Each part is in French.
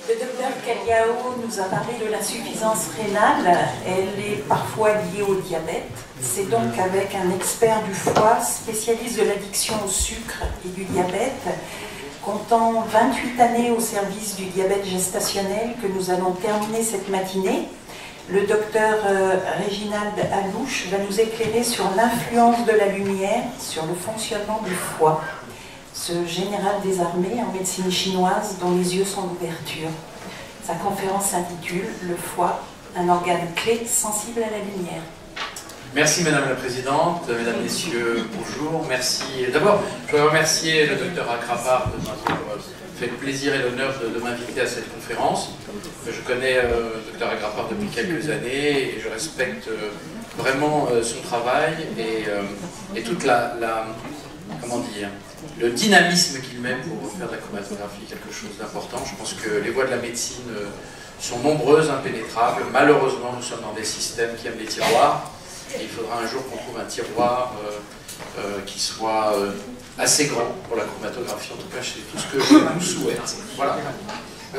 Le docteur Kaliao nous a parlé de l'insuffisance rénale. Elle est parfois liée au diabète. C'est donc avec un expert du foie, spécialiste de l'addiction au sucre et du diabète, comptant 28 années au service du diabète gestationnel, que nous allons terminer cette matinée. Le docteur Réginald Alouche va nous éclairer sur l'influence de la lumière sur le fonctionnement du foie. Ce général des armées en médecine chinoise dont les yeux sont d'ouverture. Sa conférence s'intitule « Le foie, un organe clé sensible à la lumière ». Merci Madame la Présidente, Mesdames, Messieurs, bonjour. Merci. D'abord, je voudrais remercier le docteur Agrapard de m'avoir fait le plaisir et l'honneur de m'inviter à cette conférence. Je connais le docteur Agrapard depuis quelques années et je respecte vraiment son travail et toute comment dire, le dynamisme qu'il met pour faire de la chromatographie quelque chose d'important. Je pense que les voies de la médecine sont nombreuses, impénétrables. Malheureusement, nous sommes dans des systèmes qui aiment les tiroirs. Et il faudra un jour qu'on trouve un tiroir qui soit assez grand pour la chromatographie. En tout cas, c'est tout ce que je vous souhaite. Voilà.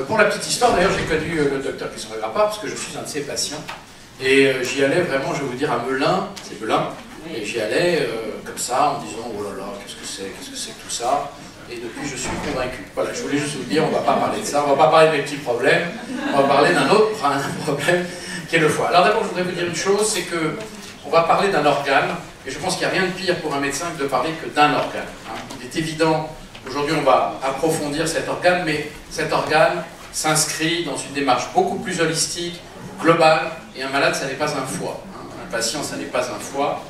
Pour la petite histoire, d'ailleurs, j'ai connu le docteur Christian Agrapard parce que je suis un de ses patients. Et j'y allais vraiment, je vais vous dire, à Melun, c'est Melun. Et j'y allais comme ça, en disant « Oh là là, qu'est-ce que c'est que tout ça ?» Et depuis, je suis convaincu. Voilà, je voulais juste vous dire, on ne va pas parler de ça, on ne va pas parler de mes petits problèmes, on va parler d'un autre problème qui est le foie. Alors d'abord, je voudrais vous dire une chose, c'est que on va parler d'un organe, et je pense qu'il n'y a rien de pire pour un médecin que de parler que d'un organe. Il est évident, aujourd'hui on va approfondir cet organe, mais cet organe s'inscrit dans une démarche beaucoup plus holistique, globale, et un malade, ça n'est pas un foie. Un patient, ça n'est pas un foie.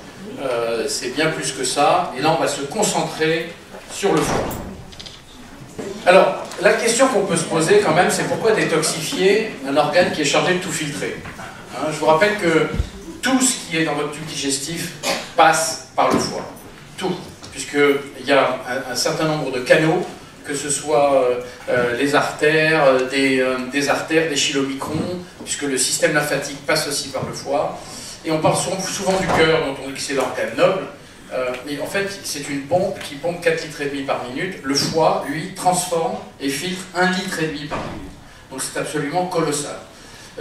C'est bien plus que ça, et là on va se concentrer sur le foie. Alors, la question qu'on peut se poser quand même, c'est pourquoi détoxifier un organe qui est chargé de tout filtrer. Je vous rappelle que tout ce qui est dans votre tube digestif passe par le foie. Tout, puisqu'il y a un certain nombre de canaux, que ce soit les artères, des artères, des chylomicrons, puisque le système lymphatique passe aussi par le foie. Et on parle souvent du cœur, dont on dit que c'est l'organe noble, mais en fait, c'est une pompe qui pompe 4,5 litres par minute. Le foie, lui, transforme et filtre 1,5 litre par minute. Donc c'est absolument colossal.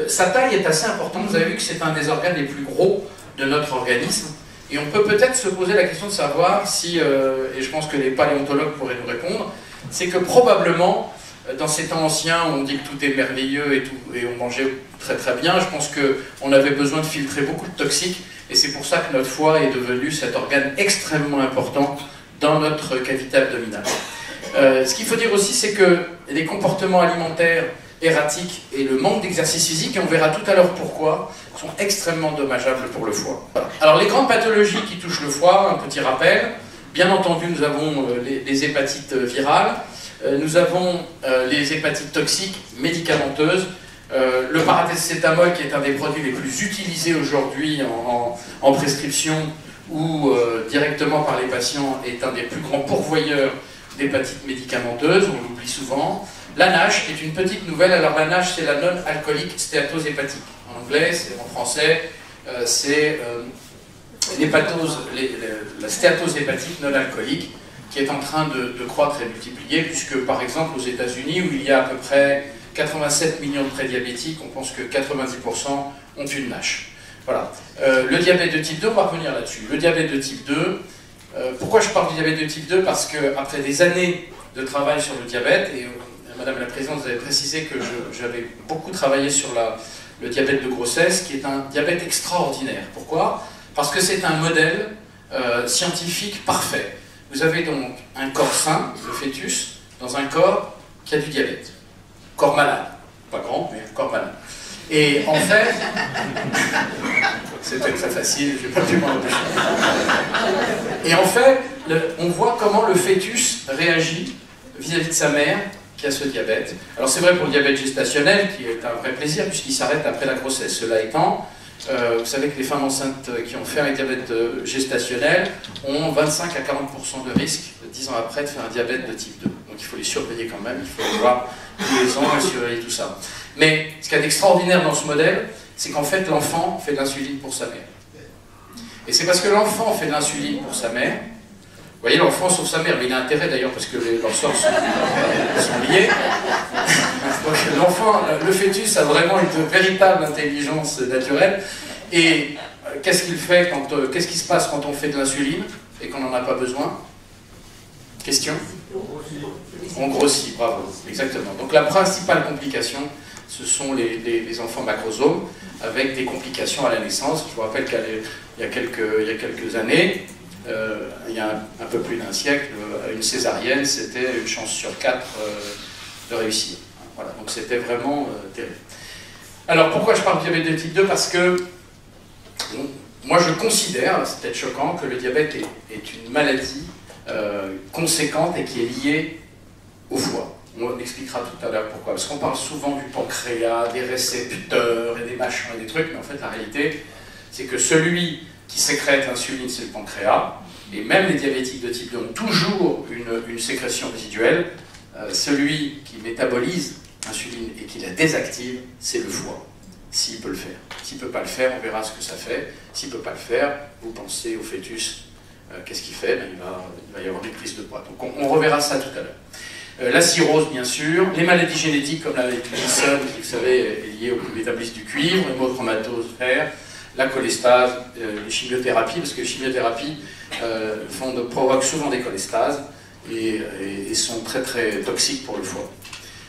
Sa taille est assez importante. Vous avez vu que c'est un des organes les plus gros de notre organisme. Et on peut peut-être se poser la question de savoir si, et je pense que les paléontologues pourraient nous répondre, c'est que probablement, dans ces temps anciens, où on dit que tout est merveilleux et on mangeait très très bien, je pense qu'on avait besoin de filtrer beaucoup de toxiques, et c'est pour ça que notre foie est devenu cet organe extrêmement important dans notre cavité abdominale. Ce qu'il faut dire aussi, c'est que les comportements alimentaires erratiques et le manque d'exercice physique, et on verra tout à l'heure pourquoi, sont extrêmement dommageables pour le foie. Voilà. Alors les grandes pathologies qui touchent le foie, un petit rappel, bien entendu nous avons les hépatites virales, nous avons les hépatites toxiques médicamenteuses, le paracétamol qui est un des produits les plus utilisés aujourd'hui en prescription ou directement par les patients est un des plus grands pourvoyeurs d'hépatites médicamenteuses, on l'oublie souvent. La NASH est une petite nouvelle. Alors la NASH, c'est la non-alcoolique stéatose hépatique. En anglais, en français, c'est la stéatose hépatique non-alcoolique qui est en train de croître et multiplier, puisque par exemple aux États-Unis, où il y a à peu près 87 millions de prédiabétiques, on pense que 90% ont une NASH. Voilà. Le diabète de type 2, on va revenir là-dessus. Le diabète de type 2, pourquoi je parle du diabète de type 2? Parce qu'après des années de travail sur le diabète, et Madame la Présidente, vous avez précisé que j'avais beaucoup travaillé sur le diabète de grossesse, qui est un diabète extraordinaire. Pourquoi? Parce que c'est un modèle scientifique parfait. Vous avez donc un corps sain, le fœtus, dans un corps qui a du diabète. Corps malade. Pas grand, mais corps malade. Et en fait, c'était très facile, je n'ai pas pu m'en empêcher. Et en fait, on voit comment le fœtus réagit vis-à-vis de sa mère qui a ce diabète. Alors c'est vrai pour le diabète gestationnel, qui est un vrai plaisir, puisqu'il s'arrête après la grossesse. Cela étant, vous savez que les femmes enceintes qui ont fait un diabète gestationnel ont 25 à 40% de risque, 10 ans après, de faire un diabète de type 2. Donc il faut les surveiller quand même, il faut les voir tous les ans, surveiller tout ça. Mais ce qu'il y a d'extraordinaire dans ce modèle, c'est qu'en fait l'enfant fait de l'insuline pour sa mère. Et c'est parce que l'enfant fait de l'insuline pour sa mère. Vous voyez, l'enfant sauve sa mère, mais il a intérêt d'ailleurs parce que leurs sorts sont liés. Donc l'enfant, le fœtus a vraiment une véritable intelligence naturelle. Et qu'est-ce qu'il fait qu'est-ce qui se passe quand on fait de l'insuline et qu'on n'en a pas besoin? Question? On grossit, bravo, exactement. Donc la principale complication, ce sont les enfants macrosomes avec des complications à la naissance. Je vous rappelle qu'il y a quelques années, il y a un peu plus d'un siècle, une césarienne, c'était une chance sur 4 de réussir. Voilà, donc c'était vraiment terrible. Alors pourquoi je parle de diabète de type 2? Parce que bon, moi je considère, c'est peut-être choquant, que le diabète est une maladie conséquente et qui est liée au foie. On expliquera tout à l'heure pourquoi. Parce qu'on parle souvent du pancréas, des récepteurs et des machins et des trucs, mais en fait la réalité, c'est que celui qui sécrète l'insuline, c'est le pancréas, et même les diabétiques de type 2 ont toujours une sécrétion résiduelle. Celui qui métabolise l'insuline et qui la désactive, c'est le foie, s'il peut le faire. S'il ne peut pas le faire, on verra ce que ça fait. S'il ne peut pas le faire, vous pensez au fœtus, qu'est-ce qu'il fait? Ben, il va y avoir des prises de poids. Donc on reverra ça tout à l'heure. La cirrhose, bien sûr, les maladies génétiques comme la maladie de Wilson, qui vous savez est liée au métabolisme du cuivre, l'hémochromatose, fer, la cholestase, les chimiothérapies, parce que les chimiothérapies provoquent souvent des cholestases et sont très très toxiques pour le foie.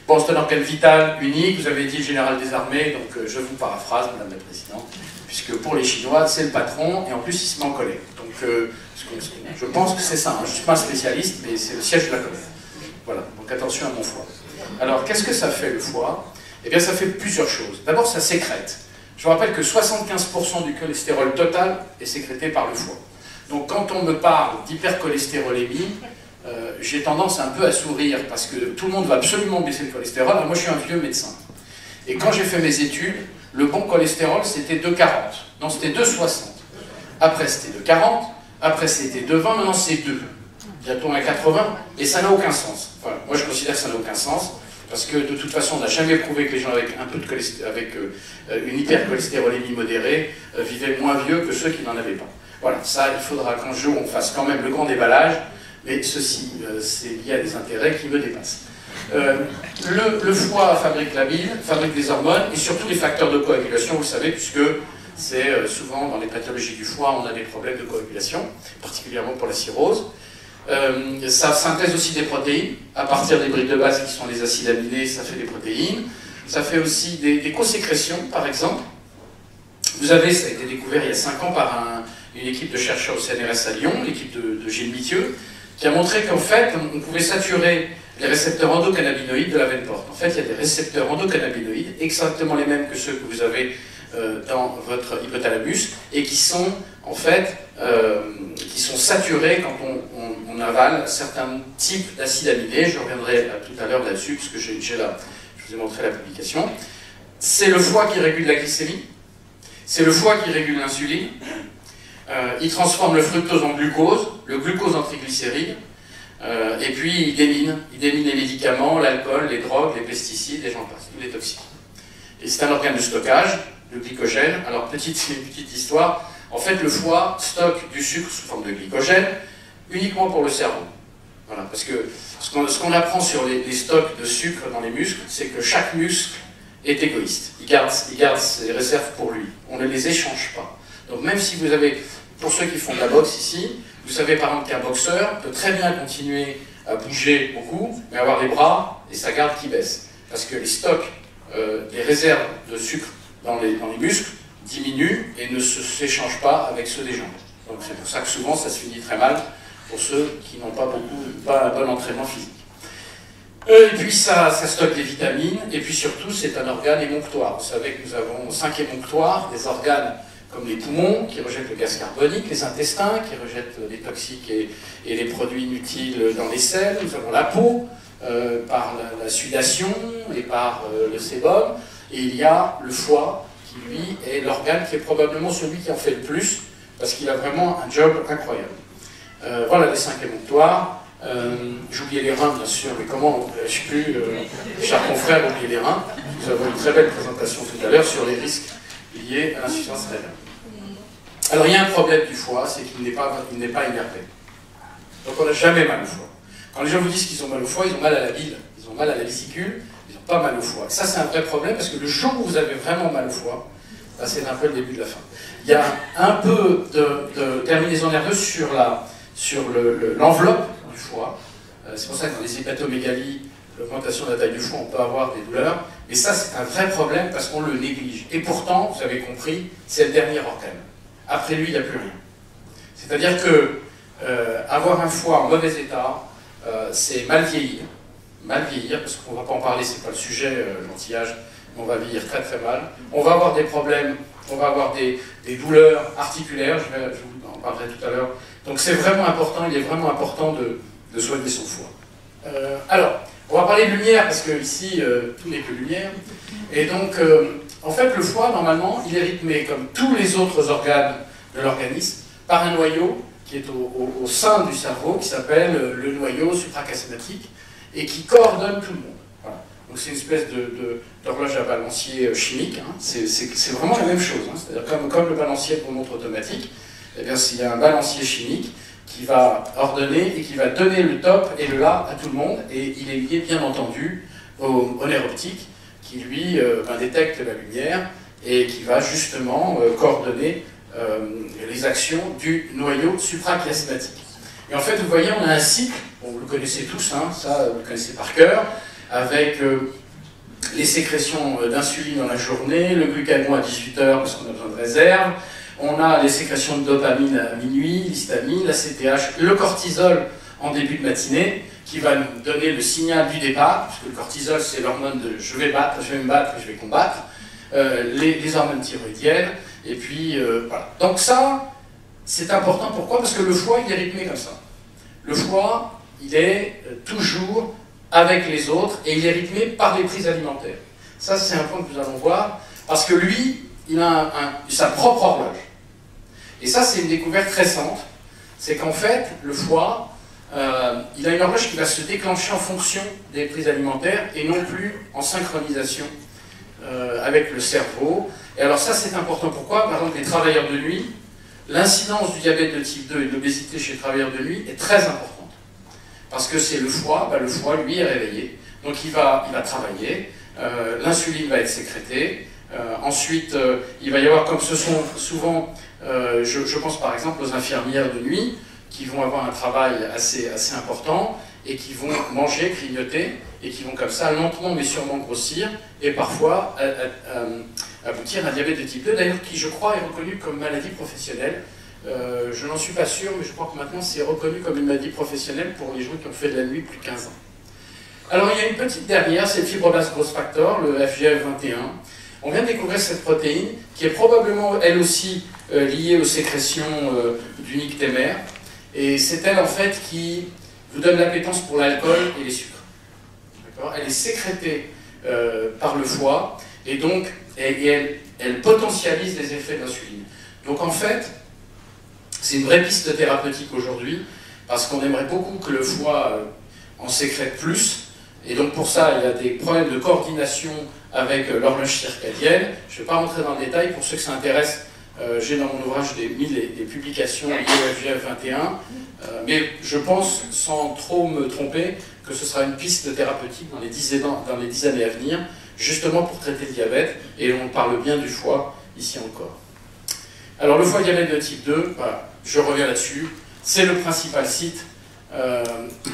Bon, c'est un organe vital unique, vous avez dit le général des armées, donc je vous paraphrase, Madame la Présidente, puisque pour les Chinois, c'est le patron, et en plus il se met en colère. Donc je pense que c'est ça, hein. Je ne suis pas un spécialiste, mais c'est le siège de la colère. Voilà, donc attention à mon foie. Alors, qu'est-ce que ça fait le foie? Eh bien, ça fait plusieurs choses. D'abord, ça sécrète. Je vous rappelle que 75% du cholestérol total est sécrété par le foie. Donc, quand on me parle d'hypercholestérolémie, j'ai tendance un peu à sourire, parce que tout le monde va absolument baisser le cholestérol. Alors, moi, je suis un vieux médecin. Et quand j'ai fait mes études, le bon cholestérol, c'était 2,40. Non, c'était 2,60. Après, c'était 2,40. Après, c'était 2,20. Maintenant, c'est 2. Bientôt à 80, et ça n'a aucun sens. Enfin, moi je considère que ça n'a aucun sens, parce que de toute façon on n'a jamais prouvé que les gens avec un peu de une hypercholestérolémie modérée vivaient moins vieux que ceux qui n'en avaient pas. Voilà, ça il faudra qu'un jour on fasse quand même le grand déballage, mais ceci c'est lié à des intérêts qui me dépassent. Le foie fabrique la bile, fabrique des hormones, et surtout des facteurs de coagulation, vous le savez, puisque c'est souvent dans les pathologies du foie on a des problèmes de coagulation, particulièrement pour la cirrhose. Ça synthèse aussi des protéines, à partir des briques de base qui sont les acides aminés, ça fait des protéines. Ça fait aussi des co-sécrétions, par exemple. Vous avez, ça a été découvert il y a 5 ans par une équipe de chercheurs au CNRS à Lyon, l'équipe de Gilles Mithieu, qui a montré qu'en fait, on pouvait saturer les récepteurs endocannabinoïdes de la veine porte. En fait, il y a des récepteurs endocannabinoïdes, exactement les mêmes que ceux que vous avez dans votre hypothalamus, et qui sont en fait qui sont saturés quand on avale certains types d'acides aminés. Je reviendrai tout à l'heure là-dessus, puisque je vous ai montré la publication. C'est le foie qui régule la glycémie, c'est le foie qui régule l'insuline, il transforme le fructose en glucose, le glucose en triglycérides, et puis il démine les médicaments, l'alcool, les drogues, les pesticides, et j'en passe, tous les toxiques. Et c'est un organe de stockage, le glycogène. Alors, petite histoire, en fait, le foie stocke du sucre sous forme de glycogène uniquement pour le cerveau. Voilà, parce que ce qu'on apprend sur les stocks de sucre dans les muscles, c'est que chaque muscle est égoïste. Il garde ses réserves pour lui. On ne les échange pas. Donc, même si vous avez, pour ceux qui font de la boxe ici, vous savez par exemple qu'un boxeur peut très bien continuer à bouger beaucoup, mais avoir les bras et sa garde qui baisse. Parce que les stocks, les réserves de sucre dans les muscles diminuent et ne s'échangent pas avec ceux des jambes. Donc c'est pour ça que souvent ça se finit très mal pour ceux qui n'ont pas un bon entraînement physique. Et puis ça stocke des vitamines, et puis surtout c'est un organe émonctoire. Vous savez que nous avons 5 émonctoires, des organes comme les poumons qui rejettent le gaz carbonique, les intestins qui rejettent les toxiques et les produits inutiles dans les selles, nous avons la peau par la sudation et par le sébum, et il y a le foie qui lui est l'organe qui est probablement celui qui en fait le plus, parce qu'il a vraiment un job incroyable. Voilà les 5 émonctoires. J'oubliais les reins bien sûr, mais comment je pu, cher confrère, oublier les reins. Nous avons une très belle présentation tout à l'heure sur les risques liés à l'insuffisance rénale. Alors il y a un problème du foie, c'est qu'il n'est pas innervé. Donc on n'a jamais mal au foie. Quand les gens vous disent qu'ils ont mal au foie, ils ont mal à la bile, ils ont mal à la vésicule, ils n'ont pas mal au foie. Ça, c'est un vrai problème, parce que le jour où vous avez vraiment mal au foie, bah, c'est un peu le début de la fin. Il y a un peu de terminaison nerveuse sur l'enveloppe du foie. C'est pour ça que dans les hépatomégalies, l'augmentation de la taille du foie, on peut avoir des douleurs. Mais ça, c'est un vrai problème parce qu'on le néglige. Et pourtant, vous avez compris, c'est le dernier organe. Après lui, il n'y a plus rien. C'est-à-dire que avoir un foie en mauvais état, c'est mal vieillir. Mal vieillir, parce qu'on ne va pas en parler, c'est pas le sujet, l'anti-âge, mais on va vieillir très très mal. On va avoir des problèmes, on va avoir des douleurs articulaires, je vous en parlerai tout à l'heure. Donc c'est vraiment important, il est vraiment important de soigner son foie. Alors, on va parler de lumière, parce que ici, tout n'est que lumière. Et donc, en fait, le foie, normalement, il est rythmé, comme tous les autres organes de l'organisme, par un noyau qui est au sein du cerveau, qui s'appelle le noyau suprachiasmatique, et qui coordonne tout le monde. Voilà. Donc c'est une espèce d'horloge à balancier chimique, hein. C'est vraiment la même chose, hein. C'est-à-dire comme le balancier pour montre automatique, eh bien, il y a un balancier chimique qui va ordonner et qui va donner le top et le la à tout le monde, et il est lié bien entendu au nerf optique qui lui détecte la lumière et qui va justement coordonner les actions du noyau suprachiasmatique. Et en fait, vous voyez, on a un cycle, bon, vous le connaissez tous, hein, ça vous le connaissez par cœur, avec les sécrétions d'insuline dans la journée, le glucagon à 18h parce qu'on a besoin de réserve, on a les sécrétions de dopamine à minuit, l'histamine, la CTH, le cortisol en début de matinée, qui va nous donner le signal du départ, puisque le cortisol c'est l'hormone de je vais me battre, je vais combattre, les hormones thyroïdiennes, et puis voilà. Donc ça, c'est important, pourquoi? Parce que le foie, il est rythmé comme ça. Le foie, il est toujours avec les autres, et il est rythmé par les prises alimentaires. Ça, c'est un point que nous allons voir, parce que lui, il a sa propre horloge. Et ça, c'est une découverte récente, c'est qu'en fait, le foie, il a une horloge qui va se déclencher en fonction des prises alimentaires, et non plus en synchronisation avec le cerveau. Et alors ça, c'est important. Pourquoi? Par exemple, les travailleurs de nuit, l'incidence du diabète de type 2 et de l'obésité chez les travailleurs de nuit est très importante. Parce que c'est le foie, le foie, lui, est réveillé. Donc il va travailler, l'insuline va être sécrétée, ensuite il va y avoir, comme ce sont souvent, je pense par exemple aux infirmières de nuit, qui vont avoir un travail assez important, et qui vont manger, grignoter, et qui vont comme ça lentement mais sûrement grossir, et parfois aboutir à un diabète de type 2, d'ailleurs qui je crois est reconnu comme maladie professionnelle. Je n'en suis pas sûr, mais je crois que maintenant c'est reconnu comme une maladie professionnelle pour les gens qui ont fait de la nuit plus de 15 ans. Alors il y a une petite dernière, c'est le fibroblast growth factor, le FGF21. On vient de découvrir cette protéine qui est probablement elle aussi liée aux sécrétions du nictémère. Et c'est elle en fait qui vous donne l'appétence pour l'alcool et les sucres. Elle est sécrétée par le foie et donc elle potentialise les effets de l'insuline. Donc en fait, c'est une vraie piste thérapeutique aujourd'hui parce qu'on aimerait beaucoup que le foie en sécrète plus. Et donc pour ça, il y a des problèmes de coordination avec l'horloge circadienne. Je ne vais pas rentrer dans le détail, pour ceux que ça intéresse, j'ai dans mon ouvrage mis des publications liées au FGF21, mais je pense, sans trop me tromper, que ce sera une piste thérapeutique dans les 10 années à venir, justement pour traiter le diabète, et on parle bien du foie ici encore. Alors le foie diabète de type 2, voilà, je reviens là-dessus, c'est le principal site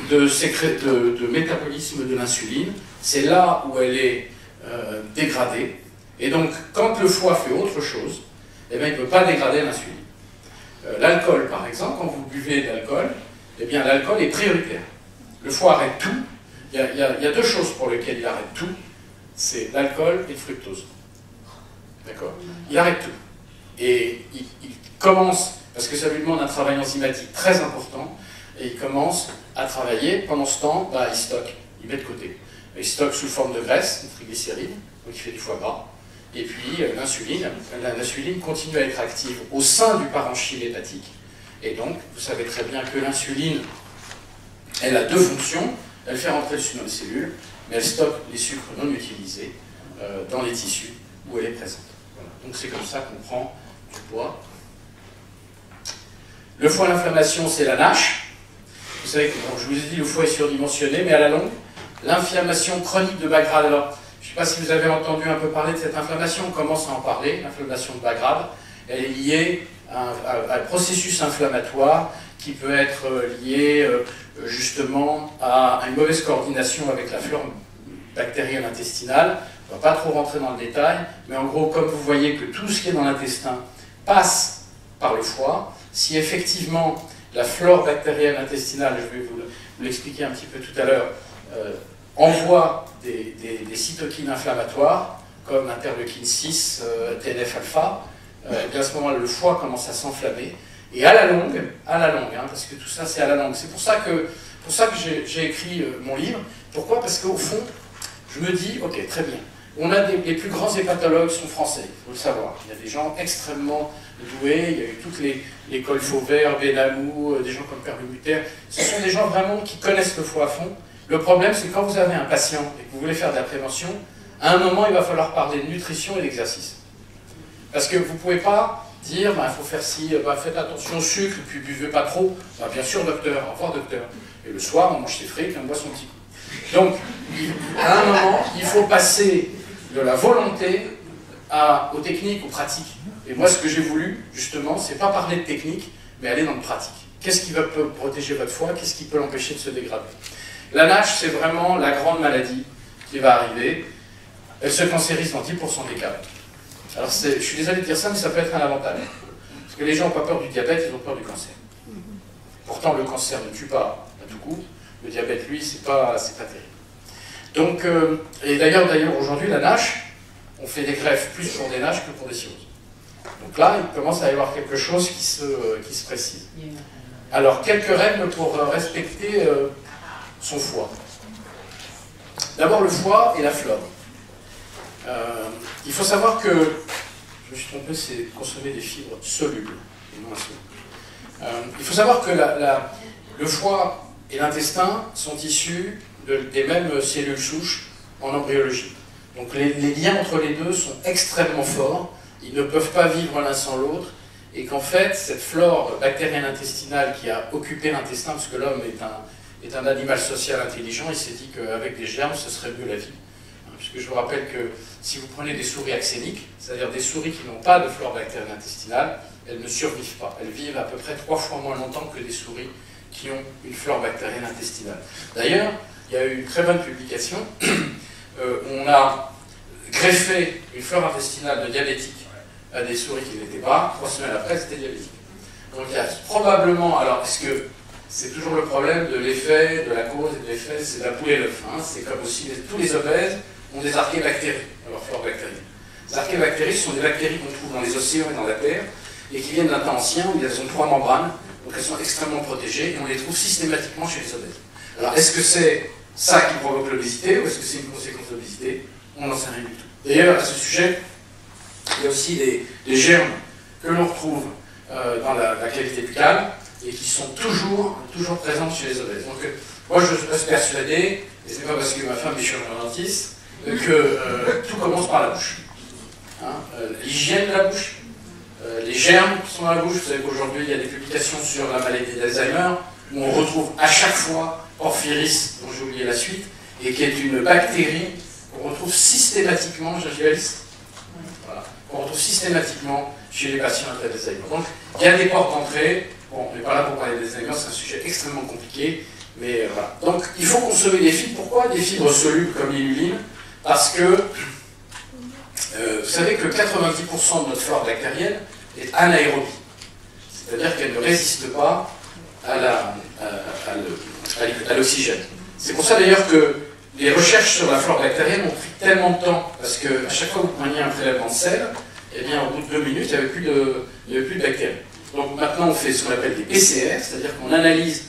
de métabolisme de l'insuline, c'est là où elle est dégradée, et donc quand le foie fait autre chose, eh bien, il ne peut pas dégrader l'insuline. L'alcool, par exemple, quand vous buvez de l'alcool, eh bien l'alcool est prioritaire. Le foie arrête tout. Il y a deux choses pour lesquelles il arrête tout, c'est l'alcool et le fructose. D'accord? Il arrête tout. Et il commence, parce que ça lui demande un travail enzymatique très important, et il commence à travailler. Pendant ce temps, il stocke, il met de côté. Il stocke sous forme de graisse, de triglycérides, donc il fait du foie gras. Et puis l'insuline continue à être active au sein du parenchyme hépatique. Et donc, vous savez très bien que l'insuline, elle a deux fonctions. Elle fait rentrer le sucre dans les cellules, mais elle stocke les sucres non utilisés dans les tissus où elle est présente. Voilà. Donc c'est comme ça qu'on prend du poids. Le foie, l'inflammation, c'est la NASH. Vous savez que, bon, je vous ai dit, le foie est surdimensionné, mais à la longue, l'inflammation chronique de bas gras, alors Je ne sais pas si vous avez entendu un peu parler de cette inflammation, on commence à en parler, l'inflammation de bas grade. Elle est liée à un processus inflammatoire qui peut être lié justement à une mauvaise coordination avec la flore bactérienne intestinale. On ne va pas trop rentrer dans le détail, mais en gros, comme vous voyez que tout ce qui est dans l'intestin passe par le foie, si effectivement la flore bactérienne intestinale, je vais vous l'expliquer un petit peu tout à l'heure, envoie des cytokines inflammatoires, comme interleukine 6, TNF-alpha, et à ce moment-là, le foie commence à s'enflammer. Et à la longue, hein, parce que tout ça c'est à la longue. C'est pour ça que j'ai écrit mon livre. Pourquoi? Parce qu'au fond, je me dis, ok, très bien. On a les plus grands hépatologues sont français, il faut le savoir. Il y a des gens extrêmement doués, il y a eu toute l'école Fauvert, Benamou, des gens comme Perlemuter. Ce sont des gens vraiment qui connaissent le foie à fond. Le problème, c'est que quand vous avez un patient et que vous voulez faire de la prévention, à un moment, il va falloir parler de nutrition et d'exercice. Parce que vous ne pouvez pas dire, il faut faire ci, faites attention au sucre, puis buvez pas trop. Bien sûr, docteur, au revoir, docteur. Et le soir, on mange ses frites et on boit son petit coup. Donc, à un moment, il faut passer de la volonté aux techniques, aux pratiques. Et moi, ce que j'ai voulu, justement, c'est pas parler de technique, mais aller dans le pratique. Qu'est-ce qui va protéger votre foie? Qu'est-ce qui peut l'empêcher de se dégrader? La NASH, c'est vraiment la grande maladie qui va arriver. Elle se cancérise dans 10% des cas. Alors, je suis désolé de dire ça, mais ça peut être un avantage. Parce que les gens n'ont pas peur du diabète, ils ont peur du cancer. Pourtant, le cancer ne tue pas à tout coup. Le diabète, lui, c'est pas terrible. Donc, et d'ailleurs, aujourd'hui, la NASH, on fait des greffes plus pour des NASH que pour des cirrhoses. Donc là, il commence à y avoir quelque chose qui se précise. Alors, quelques règles pour respecter son foie. D'abord, le foie et la flore. Il faut savoir que, je me suis trompé, c'est consommer des fibres solubles et non insolubles. Il faut savoir que le foie et l'intestin sont issus des mêmes cellules souches en embryologie. Donc les liens entre les deux sont extrêmement forts, ils ne peuvent pas vivre l'un sans l'autre, et qu'en fait, cette flore bactérienne intestinale qui a occupé l'intestin, parce que l'homme est un animal social intelligent, il s'est dit qu'avec des germes, ce serait mieux la vie. Puisque je vous rappelle que si vous prenez des souris axéniques, c'est-à-dire des souris qui n'ont pas de flore bactérienne intestinale, elles ne survivent pas. Elles vivent à peu près 3 fois moins longtemps que des souris qui ont une flore bactérienne intestinale. D'ailleurs, il y a eu une très bonne publication où on a greffé une flore intestinale de diabétiques à des souris qui n'étaient pas. 3 semaines après, c'était diabétique. Donc il y a probablement, alors est-ce que c'est toujours le problème de l'effet, de la cause et de l'effet, c'est la poule et l'œuf. Hein. C'est comme aussi tous les obèses ont des archébactéries dans leur flore bactérienne. Les archébactéries sont des bactéries qu'on trouve dans les océans et dans la terre et qui viennent d'un temps ancien où elles ont 3 membranes, donc elles sont extrêmement protégées et on les trouve systématiquement chez les obèses. Alors est-ce que c'est ça qui provoque l'obésité ou est-ce que c'est une conséquence de l'obésité? On n'en sait rien du tout. D'ailleurs, à ce sujet, il y a aussi des germes que l'on retrouve dans la cavité buccale et qui sont toujours présentes chez les obèses. Donc moi je suis persuadé, et c'est pas parce que ma femme est chirurgien-dentiste, que tout commence par la bouche. Hein, l'hygiène de la bouche, les germes qui sont dans la bouche. Vous savez qu'aujourd'hui il y a des publications sur la maladie d'Alzheimer où on retrouve à chaque fois Porphyris, dont j'ai oublié la suite, et qui est une bactérie qu'on retrouve systématiquement, voilà, qu'on retrouve systématiquement chez les patients atteints d'Alzheimer. Donc il y a des portes d'entrée. Bon, on n'est pas là pour parler d'Alzheimer, c'est un sujet extrêmement compliqué, mais voilà. Donc il faut consommer des fibres. Pourquoi des fibres solubles comme l'inuline? Parce que vous savez que 90% de notre flore bactérienne est anaérobie, c'est-à-dire qu'elle ne résiste pas à l'oxygène. C'est pour ça d'ailleurs que les recherches sur la flore bactérienne ont pris tellement de temps, parce qu'à chaque fois que vous preniez un prélèvement de sel, eh bien, au bout de 2 minutes, il n'y avait plus de bactéries. Donc maintenant, on fait ce qu'on appelle des PCR, c'est-à-dire qu'on analyse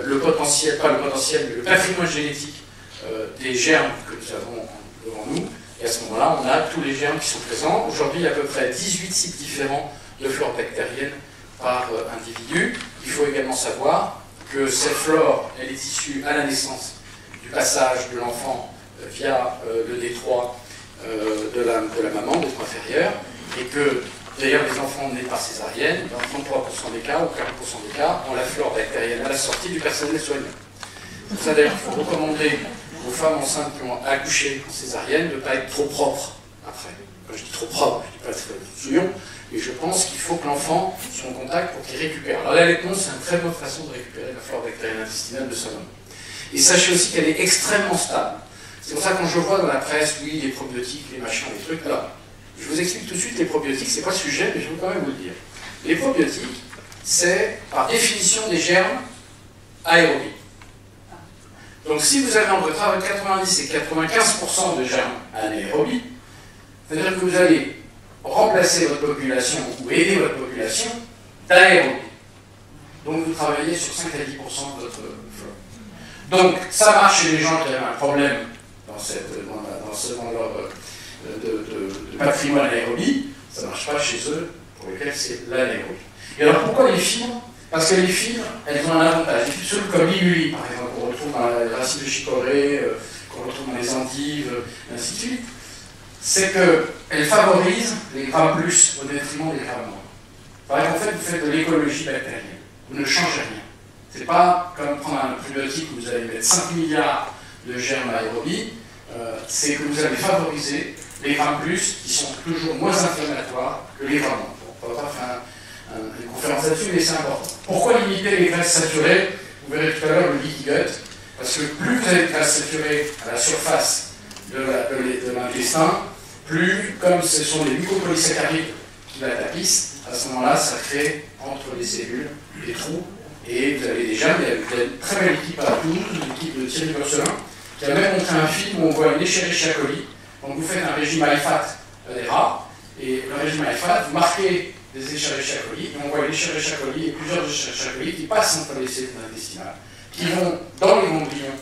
le potentiel, pas le potentiel, mais le patrimoine génétique des germes que nous avons devant nous. Et à ce moment-là, on a tous les germes qui sont présents. Aujourd'hui, il y a à peu près 18 types différents de flore bactérienne par individu. Il faut également savoir que cette flore, elle est issue à la naissance du passage de l'enfant via le détroit de la maman, détroit inférieur, et que d'ailleurs les enfants nés par césarienne, dans 33% des cas ou 40% des cas, ont la flore bactérienne à la sortie du personnel soignant. C'est pour ça d'ailleurs qu'il faut recommander aux femmes enceintes qui ont accouché en césarienne de ne pas être trop propres après. Quand je dis trop propre, je ne dis pas très souillon, et je pense qu'il faut que l'enfant soit en contact pour qu'il récupère. Alors l'allaitement, c'est une très bonne façon de récupérer la flore bactérienne intestinale de sa maman. Et sachez aussi qu'elle est extrêmement stable. C'est pour ça que quand je vois dans la presse, oui, les probiotiques, les machins, les trucs, alors, je vous explique tout de suite les probiotiques, c'est pas le sujet, mais je veux quand même vous le dire. Les probiotiques, c'est par définition des germes aérobies. Donc si vous avez entre 90 et 95% de germes anaérobies, c'est-à-dire que vous allez remplacer votre population ou aider votre population d'aérobies. Donc vous travaillez sur 5 à 10% de votre flore. Donc ça marche chez les gens qui avaient un problème dans leur de patrimoine anaérobie, ça ne marche pas chez eux pour lesquels c'est l'anaérobie. Et alors pourquoi les fibres? Parce que les fibres, elles ont un avantage. Les fibres comme l'imuli, par exemple, qu'on retrouve dans les racines de chicorée, qu'on retrouve dans les endives, et ainsi de suite, c'est qu'elles favorisent les grammes plus au détriment des grammes moins. Par exemple, en fait, vous faites de l'écologie bactérienne. Vous ne changez rien. C'est pas comme prendre un probiotique où vous allez mettre 5 milliards de germes aérobies, c'est que vous allez favoriser les grammes plus qui sont toujours moins inflammatoires que les grammes moins. On va pas faire une conférence là-dessus, mais c'est important. Pourquoi limiter les graisses saturées? Vous verrez tout à l'heure le leaky gut, parce que plus vous avez de graisses saturées à la surface de l'intestin, plus, comme ce sont les mucopolysaccharides qui la tapissent, à ce moment-là, ça crée entre les cellules des trous, et vous avez déjà, il y a une très belle équipe à Toulouse, une équipe de Thierry Burcelin, qui a même montré un film où on voit une Escherichia coli. Donc vous faites un régime high-fat des rats, et le régime high-fat, vous marquez des Escherichia coli, et on voit l'Escherichia coli et plusieurs Escherichia coli qui passent entre les cellules intestinales, qui vont dans les ganglions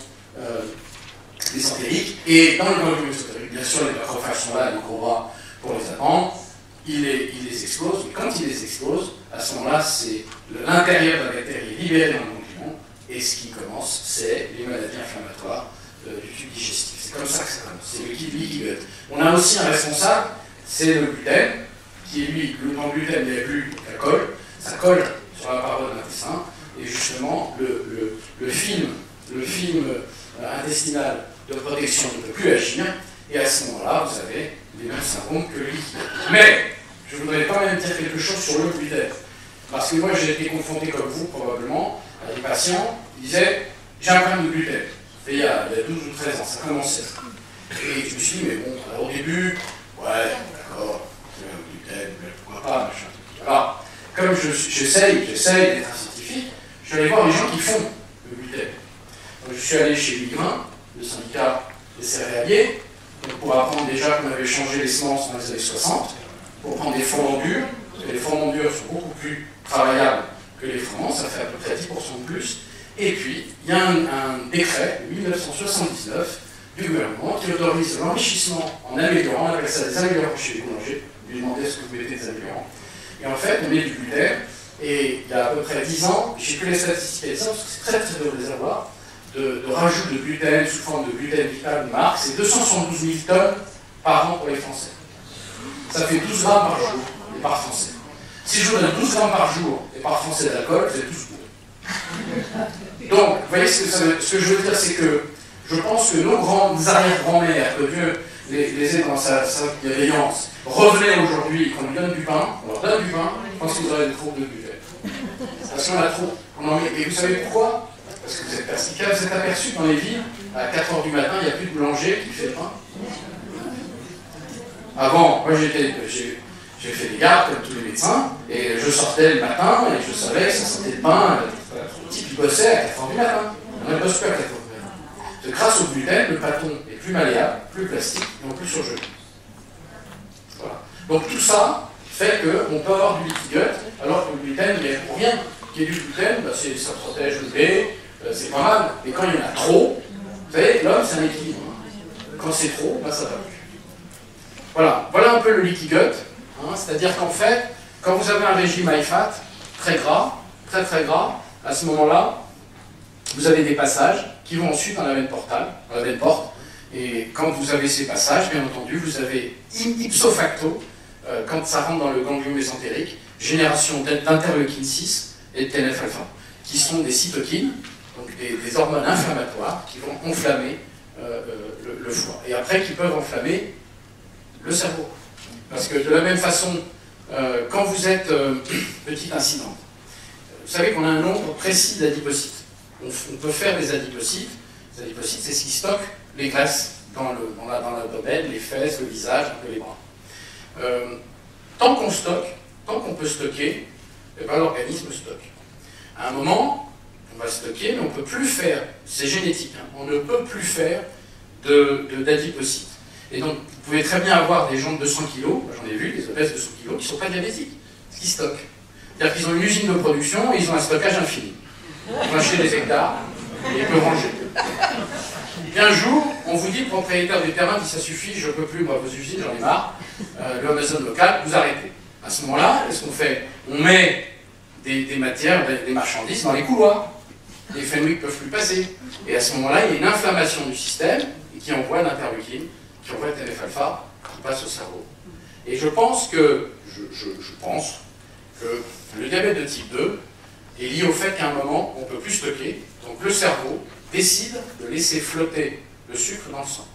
mésentériques, et dans les ganglions mésentériques, bien sûr, les macrophages sont là, les gros bras pour les attendre, ils les explosent, et quand ils les explosent, à ce moment-là, c'est l'intérieur de la bactérie libéré dans le ganglion, et ce qui commence, c'est les maladies inflammatoires du tube digestif. C'est comme ça que ça commence, c'est le leaky gut. On a aussi un responsable, c'est le gluten, qui est lui, dans le gluten, il n'y a plus la colle, ça colle sur la paroi de l'intestin, et justement, le film intestinal de protection ne peut plus agir, et à ce moment-là, vous avez les mêmes symptômes que le leaky gut. Mais, je voudrais quand même dire quelque chose sur le gluten, parce que moi j'ai été confronté comme vous, probablement, à des patients qui disaient « j'ai un problème de gluten ». Et il y a 12 ou 13 ans, ça commençait. Et je me suis dit, mais bon, alors, au début, ouais, d'accord, gluten, pourquoi pas, machin. Alors, comme j'essaye d'être un scientifique, je suis allé voir les gens qui font le gluten. Donc, je suis allé chez Migrin, le syndicat des céréaliers, pour apprendre déjà qu'on avait changé les semences dans les années 60, pour prendre des fourrons durs, parce que les fourrons durs sont beaucoup plus travaillables que les froment, ça fait à peu près 10% de plus. Et puis, il y a un décret de 1979 du gouvernement qui autorise l'enrichissement en améliorants, on appelle ça des améliorants chez les boulangers, lui demander ce que vous mettez des améliorants. Et en fait, on met du gluten, et il y a à peu près 10 ans, j'ai que les statistiques et ça, parce que c'est très très dur de les avoir, de rajout de gluten sous forme de gluten vital de marque, c'est 272 000 tonnes par an pour les Français. Ça fait 12 grammes par jour, et par Français. Si je vous donne 12 grammes par jour, et par Français d'alcool, vous êtes tous bourrés. Donc, vous voyez, ce que je veux dire, c'est que je pense que nos grandes arrière-grand-mères, que Dieu les ait dans sa bienveillance, revenaient aujourd'hui et qu'on lui donne du pain, on leur donne du pain, je pense que vous aurez des troubles de gluten. Parce qu'on a trop. Et vous savez pourquoi? Parce que vous êtes aperçu dans les villes, à 4h du matin, il n'y a plus de boulanger qui fait le pain. Avant, moi j'ai fait des gardes comme tous les médecins, et je sortais le matin et je savais que ça sentait le pain. Le type qui bossait à 4h du matin. On ne bosse plus à 4h du matin. Parce que grâce au gluten, le pâton est plus malléable, plus plastique et non plus surgelé. Voilà. Donc tout ça fait qu'on peut avoir du leaky gut, alors que le gluten, il n'y a pour rien. Qu'il y ait du gluten, bah ça protège le lait, c'est pas mal. Mais quand il y en a trop, vous savez, l'homme c'est un équilibre. Quand c'est trop, bah, ça va plus. Voilà un peu le leaky gut. C'est-à-dire qu'en fait, quand vous avez un régime high-fat, très gras, très très gras, à ce moment-là, vous avez des passages qui vont ensuite dans la veine portale, dans la veine porte, et quand vous avez ces passages, bien entendu, vous avez ipso facto, quand ça rentre dans le ganglion mésentérique, génération d'interleukine 6 et de TNF-alpha, qui sont des cytokines, donc des hormones inflammatoires qui vont enflammer le foie. Et après, qui peuvent enflammer le cerveau. Parce que de la même façon, quand vous êtes, petit incident, vous savez qu'on a un nombre précis d'adipocytes. On peut faire des adipocytes. Les adipocytes, c'est ce qui stocke les graisses dans l'abdomen, les fesses, le visage, un peu les bras. Tant qu'on stocke, tant qu'on peut stocker, eh ben, l'organisme stocke. À un moment, on va stocker, mais on ne peut plus faire, c'est génétique, hein, on ne peut plus faire d'adipocytes. Et donc, vous pouvez très bien avoir des gens de 200 kg, j'en ai vu, des obèses de 100 kg, qui ne sont pas diabétiques, ce qui stockent. C'est-à-dire qu'ils ont une usine de production et ils ont un stockage infini. Ils vont acheter des hectares et ils peuvent ranger. Et un jour, on vous dit, propriétaire du terrain, dit ça suffit, je ne peux plus, moi, vos usines, j'en ai marre, le Amazon local, vous arrêtez. À ce moment-là, qu'est-ce qu'on fait? On met des matières, des marchandises dans les couloirs. Les phénoïdes ne peuvent plus passer. Et à ce moment-là, il y a une inflammation du système qui envoie l'interleukine, qui envoie le TNF-alpha, qui passe au cerveau. Et je pense que le diabète de type 2 est lié au fait qu'à un moment, on ne peut plus stocker. Donc le cerveau décide de laisser flotter le sucre dans le sang.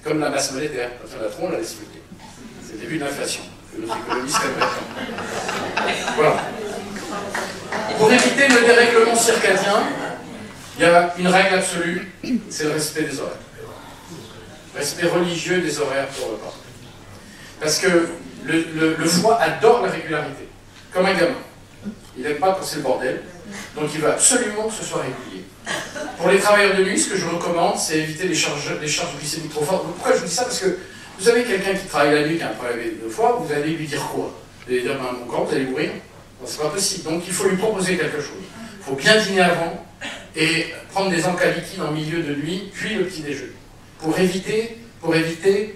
Comme la masse molétaire. Quand on la trompe, on la laisse flotter. C'est le début de l'inflation. Que nos économistes répètent. Voilà. Pour éviter le dérèglement circadien, il y a une règle absolue, c'est le respect des horaires. Respect religieux des horaires pour le repas. Parce que le foie adore la régularité, comme un gamin. Il n'aime pas quand c'est le bordel, donc il veut absolument que ce soit régulier. Pour les travailleurs de nuit, ce que je recommande, c'est éviter les charges glycémiques trop fortes. Pourquoi je vous dis ça? Parce que vous avez quelqu'un qui travaille la nuit, qui a un problème de foie, vous allez lui dire quoi? Vous allez dire, ben, mon corps, vous allez mourir? Bon, c'est pas possible. Donc il faut lui proposer quelque chose. Il faut bien dîner avant et prendre des encas liquides en milieu de nuit, puis le petit déjeuner. Pour éviter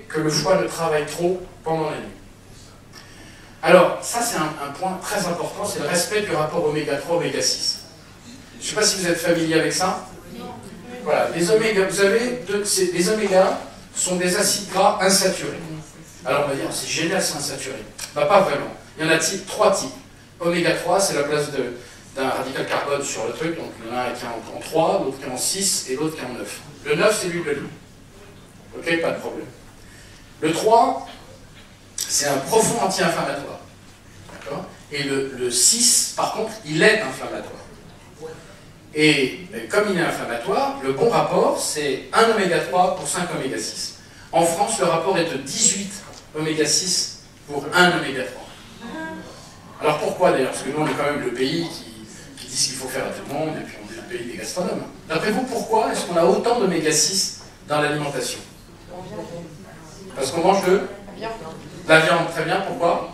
que le foie ne travaille trop pendant la nuit. Alors, ça c'est un point très important, c'est le respect du rapport oméga 3, oméga 6. Je ne sais pas si vous êtes familier avec ça. Voilà, les oméga, vous avez les oméga sont des acides gras insaturés. Alors on va dire, c'est génial, c'est insaturé. Bah, pas vraiment. Il y en a trois types. Oméga 3, c'est la place d'un radical carbone sur le truc, donc il y en a un qui est en 3, l'autre qui est en 6 et l'autre qui est en 9. Le 9, c'est l'huile d'olive. Ok, pas de problème. Le 3, c'est un profond anti-inflammatoire. D'accord? Et le 6, par contre, il est inflammatoire. Et comme il est inflammatoire, le bon rapport, c'est 1 oméga 3 pour 5 oméga 6. En France, le rapport est de 18 oméga 6 pour 1 oméga 3. Alors pourquoi d'ailleurs? Parce que nous, on est quand même le pays qui dit ce qu'il faut faire à tout le monde, et puis on est le pays des gastronomes. D'après vous, pourquoi est-ce qu'on a autant d'oméga 6 dans l'alimentation? Parce qu'on mange la viande, très bien, pourquoi?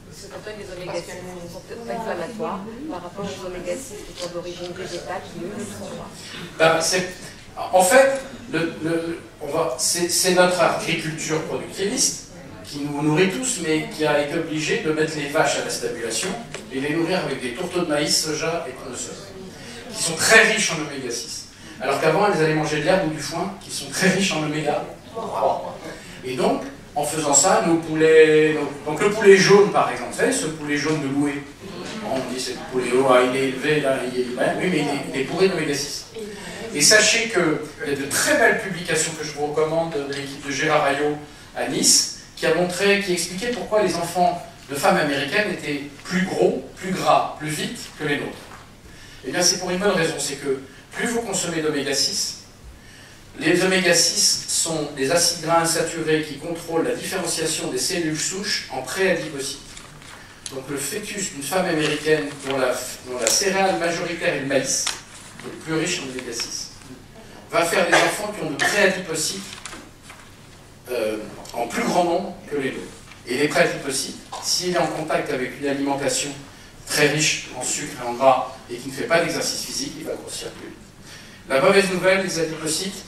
Parce que les oméga 6 sont inflammatoires par rapport aux oméga 6 qui sont d'origine végétale, qui eux ne sont pas. En fait, c'est notre agriculture productiviste qui nous nourrit tous, mais qui a été obligé de mettre les vaches à la stabulation et les nourrir avec des tourteaux de maïs, soja et tournesol, qui sont très riches en oméga 6. Alors qu'avant, elles allaient manger de l'herbe ou du foin, qui sont très riches en oméga 3. Et donc, en faisant ça, nos poulets... Donc le poulet jaune, par exemple, vous savez, ce poulet jaune de Loué, on dit c'est le poulet haut, il est élevé, là, oui, mais il est bourré d'oméga 6. Et sachez qu'il y a de très belles publications que je vous recommande de l'équipe de Gérard Ayot à Nice, qui expliquait pourquoi les enfants de femmes américaines étaient plus gros, plus gras, plus vite que les nôtres. Eh bien, c'est pour une bonne raison, c'est que plus vous consommez d'oméga 6, les oméga 6 sont des acides gras insaturés qui contrôlent la différenciation des cellules souches en préadipocytes. Donc le fœtus d'une femme américaine dont la céréale majoritaire est le maïs, qui est le plus riche en oméga 6, va faire des enfants qui ont de préadipocytes en plus grand nombre que les nôtres. Et les préadipocytes, s'il est en contact avec une alimentation très riche en sucre et en gras et qui ne fait pas d'exercice physique, il va grossir plus. La mauvaise nouvelle, les adipocytes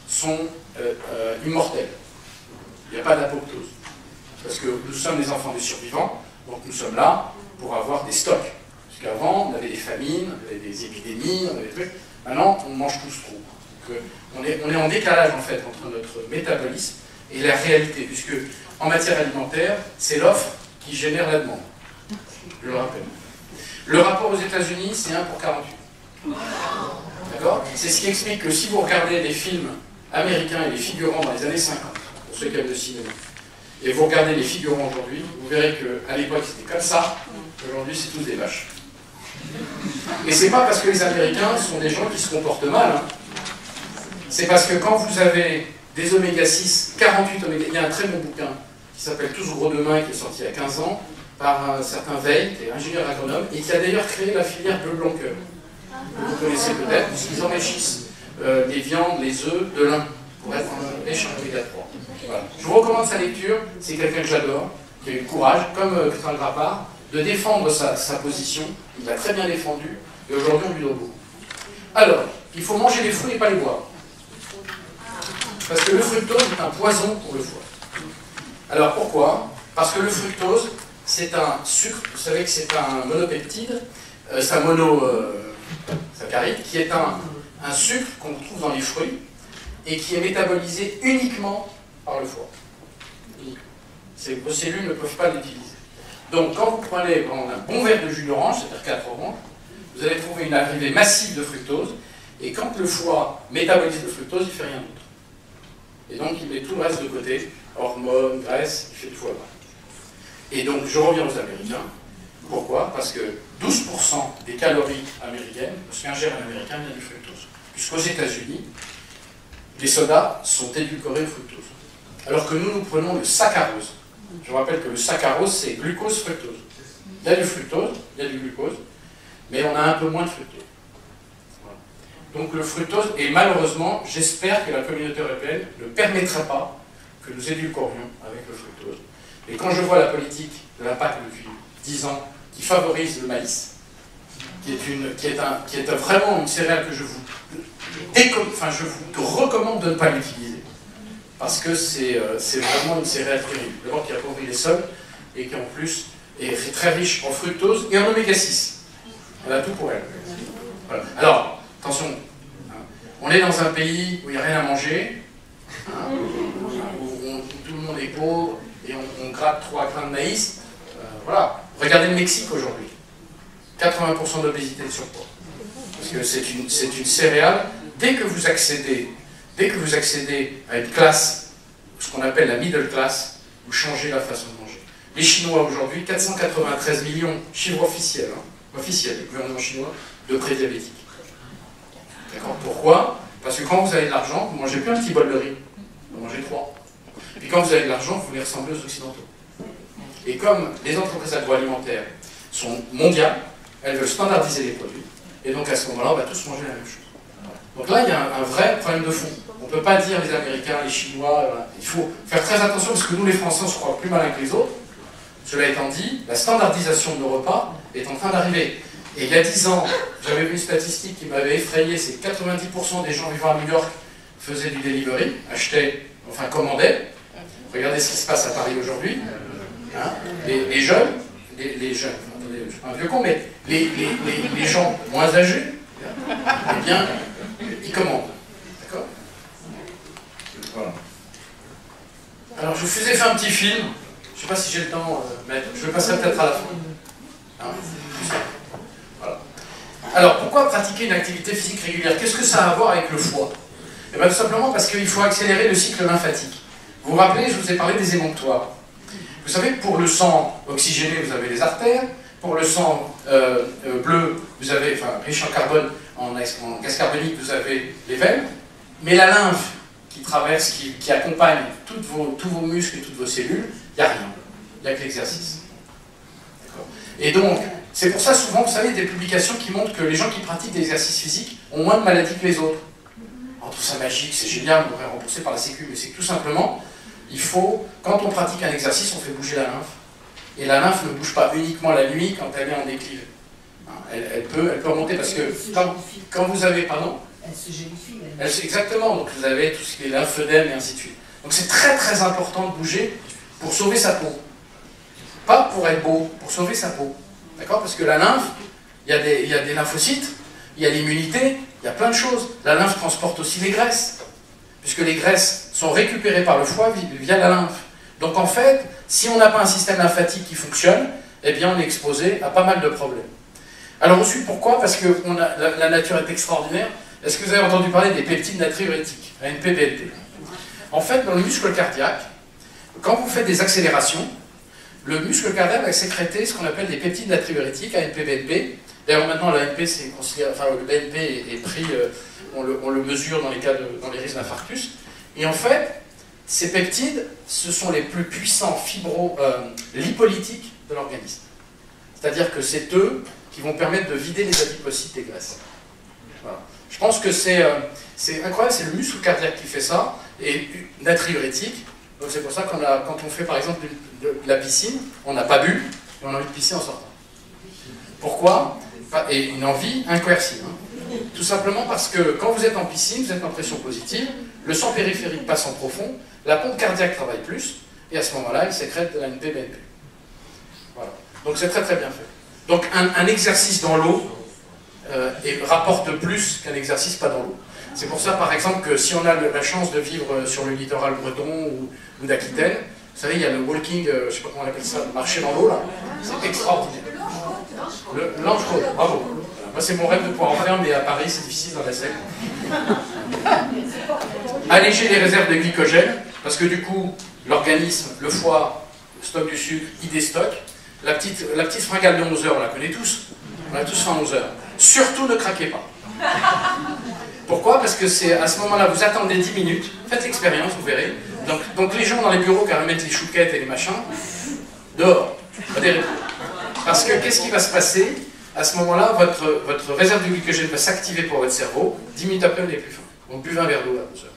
sont immortels. Il n'y a pas d'apoptose. Parce que nous sommes les enfants des survivants, donc nous sommes là pour avoir des stocks. Parce qu'avant, on avait des famines, on avait des épidémies, on avait des trucs. Maintenant, on mange tous trop. Donc, on est en décalage en fait entre notre métabolisme et la réalité, puisque en matière alimentaire, c'est l'offre qui génère la demande. Je le rappelle. Le rapport aux États-Unis, c'est 1 pour 48. D'accord? C'est ce qui explique que si vous regardez des films américains et les figurants dans les années 50, pour ceux qui aiment le cinéma, et vous regardez les figurants aujourd'hui, vous verrez qu'à l'époque c'était comme ça, aujourd'hui c'est tous des vaches. Et c'est pas parce que les Américains sont des gens qui se comportent mal, hein. C'est parce que quand vous avez des oméga 6, 48 oméga, il y a un très bon bouquin qui s'appelle Tous gros demain, qui est sorti il y a 15 ans, par un certain Veil, qui est ingénieur agronome, et qui a d'ailleurs créé la filière bleu blanc cœur. Vous connaissez peut-être, puisqu'ils enrichissent les viandes, les œufs de lin, pour être riche en oméga 3. Voilà. Je vous recommande sa lecture, c'est quelqu'un que j'adore, qui a eu le courage, comme Christian Grappard, de défendre sa position. Il l'a très bien défendu, et aujourd'hui on lui doit beaucoup. Alors, il faut manger les fruits et pas les boire. Parce que le fructose est un poison pour le foie. Alors pourquoi? Parce que le fructose, c'est un sucre, vous savez que c'est un monopeptide, c'est un monosaccharide, qui est un sucre qu'on trouve dans les fruits et qui est métabolisé uniquement par le foie. Vos cellules ne peuvent pas l'utiliser. Donc quand vous prenez un bon verre de jus d'orange, c'est-à-dire 4 oranges, vous allez trouver une arrivée massive de fructose, et quand le foie métabolise le fructose, il ne fait rien d'autre. Et donc il met tout le reste de côté, hormones, graisse, il fait du foie gras. Et donc je reviens aux Américains. Pourquoi? Parce que 12% des calories américaines, ce qu'ingère un Américain, vient du fructose. Puisqu'aux États-Unis, les sodas sont édulcorés au fructose. Alors que nous prenons le saccharose. Je vous rappelle que le saccharose, c'est glucose-fructose. Il y a du fructose, il y a du glucose, mais on a un peu moins de fructose. Donc le fructose, et malheureusement, j'espère que la communauté européenne ne permettra pas que nous édulcorions avec le fructose. Et quand je vois la politique de la PAC depuis 10 ans, qui favorise le maïs, qui est vraiment une céréale que je vous recommande de ne pas l'utiliser. Parce que c'est vraiment une céréale terrible. D'abord qui appauvrit les sols, et qui en plus est très riche en fructose et en oméga 6. Elle a tout pour elle. Voilà. Alors, attention, hein, on est dans un pays où il n'y a rien à manger, hein, où tout le monde est pauvre, et on gratte 3 grains de maïs. Voilà. Regardez le Mexique aujourd'hui. 80% d'obésité et de surpoids. Parce que c'est une céréale, dès que vous accédez à une classe, ce qu'on appelle la middle class, vous changez la façon de manger. Les Chinois aujourd'hui, 493 millions, chiffre officiel, du gouvernement chinois, de prédiabétiques. D'accord? Pourquoi? Parce que quand vous avez de l'argent, vous ne mangez plus un petit bol de riz, vous mangez 3. Puis quand vous avez de l'argent, vous voulez ressembler aux Occidentaux. Et comme les entreprises agroalimentaires sont mondiales, elles veulent standardiser les produits, et donc à ce moment-là, on va tous manger la même chose. Donc là, il y a un vrai problème de fond. On ne peut pas dire les Américains, les Chinois, il faut faire très attention parce que nous, les Français, on se croit plus malins que les autres. Cela étant dit, la standardisation de nos repas est en train d'arriver. Et il y a 10 ans, j'avais vu une statistique qui m'avait effrayé, c'est que 90% des gens vivant à New York faisaient du delivery, commandaient. Regardez ce qui se passe à Paris aujourd'hui. Hein, les jeunes, attendez, je suis pas un vieux con, mais les gens moins âgés, eh bien, ils commandent. D'accord? Voilà. Alors, je vous faisais faire un petit film. Je ne sais pas si j'ai le temps, mais je le passerai peut-être à la fin. Hein, voilà. Alors, pourquoi pratiquer une activité physique régulière? Qu'est-ce que ça a à voir avec le foie? Eh bien, tout simplement parce qu'il faut accélérer le cycle lymphatique. Vous vous rappelez, je vous ai parlé des émonctoires. Vous savez que pour le sang oxygéné, vous avez les artères. Pour le sang bleu, vous avez, riche en carbone, en gaz carbonique, vous avez les veines. Mais la lymphe qui traverse, qui accompagne tous vos muscles et toutes vos cellules, il n'y a rien. Il n'y a que l'exercice. Et donc, c'est pour ça souvent, vous savez, des publications qui montrent que les gens qui pratiquent des exercices physiques ont moins de maladies que les autres. On trouve ça magique, c'est génial, on devrait rembourser par la Sécu, mais c'est que tout simplement, il faut, quand on pratique un exercice, on fait bouger la lymphe. Et la lymphe ne bouge pas uniquement la nuit quand elle est en déclive. Elle peut remonter parce que quand vous avez... Pardon? Elle se gélifie. Exactement, donc vous avez tout ce qui est lymphœdème et ainsi de suite. Donc c'est très très important de bouger pour sauver sa peau. Pas pour être beau, pour sauver sa peau. D'accord? Parce que la lymphe, il y a des lymphocytes, il y a l'immunité, il y a plein de choses. La lymphe transporte aussi les graisses, puisque les graisses sont récupérées par le foie via la lymphe. Donc en fait, si on n'a pas un système lymphatique qui fonctionne, eh bien on est exposé à pas mal de problèmes. Alors ensuite, pourquoi? Parce que la nature est extraordinaire. Est-ce que vous avez entendu parler des peptides natriurétiques, ANP-BNP? En fait, dans le muscle cardiaque, quand vous faites des accélérations, le muscle cardiaque va sécréter ce qu'on appelle des peptides natriurétiques, ANP-BNP. D'ailleurs, maintenant, l'ANP, c'est considéré, enfin, le BNP est pris, on le mesure dans les risques d'infarctus. Et en fait, ces peptides, ce sont les plus puissants lipolytiques de l'organisme. C'est-à-dire que c'est eux qui vont permettre de vider les adipocytes des graisses. Voilà. Je pense que c'est incroyable, c'est le muscle cardiaque qui fait ça, et natriurétique. Donc c'est pour ça qu'on a, quand on fait par exemple de la piscine, on n'a pas bu, et on a envie de pisser en sortant. Pourquoi? Et une envie incoercible. Hein. Tout simplement parce que quand vous êtes en piscine, vous êtes en pression positive, le sang périphérique passe en profond, la pompe cardiaque travaille plus, et à ce moment-là, il sécrète de la NP-BNP. Voilà. Donc c'est très très bien fait. Donc un exercice dans l'eau rapporte plus qu'un exercice pas dans l'eau. C'est pour ça par exemple que si on a la chance de vivre sur le littoral breton ou d'Aquitaine, vous savez, il y a le walking, je ne sais pas comment on appelle ça, marcher dans l'eau là, c'est extraordinaire. L'ange côte, bravo. Moi c'est mon rêve de pouvoir en faire, mais à Paris c'est difficile dans la Seine. Alléger les réserves de glycogène, parce que du coup, l'organisme, le foie, stocke du sucre, il déstocke. La petite fringale de 11 heures, on la connaît tous. On a tous fait en 11 heures. Surtout ne craquez pas. Pourquoi? Parce que c'est à ce moment-là, vous attendez 10 minutes, faites l'expérience, vous verrez. Donc les gens dans les bureaux qui mettent les chouquettes et les machins, dehors. Parce que qu'est-ce qui va se passer? À ce moment-là, votre réserve de glycogène va s'activer pour votre cerveau. 10 minutes après, vous n'êtes plus faim. Donc buvez un verre d'eau à 11 heures.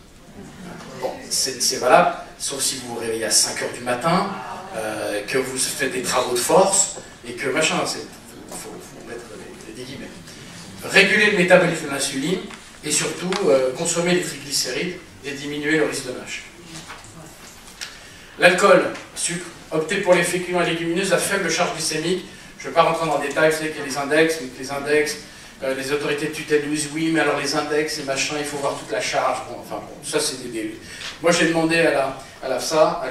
Bon, c'est valable, sauf si vous vous réveillez à 5 heures du matin, que vous faites des travaux de force, et que machin, il faut mettre des guillemets. Réguler le métabolisme de l'insuline, et surtout consommer les triglycérides et diminuer le risque de NASH. L'alcool, sucre, optez pour les féculents et légumineuses à faible charge glycémique. Je ne vais pas rentrer dans le détail, vous savez qu'il y a les index, mais que les index, les autorités de tutelle disent oui, mais alors les index, les machins, il faut voir toute la charge. Bon, enfin bon, ça c'est des... Moi j'ai demandé à l'EFSA,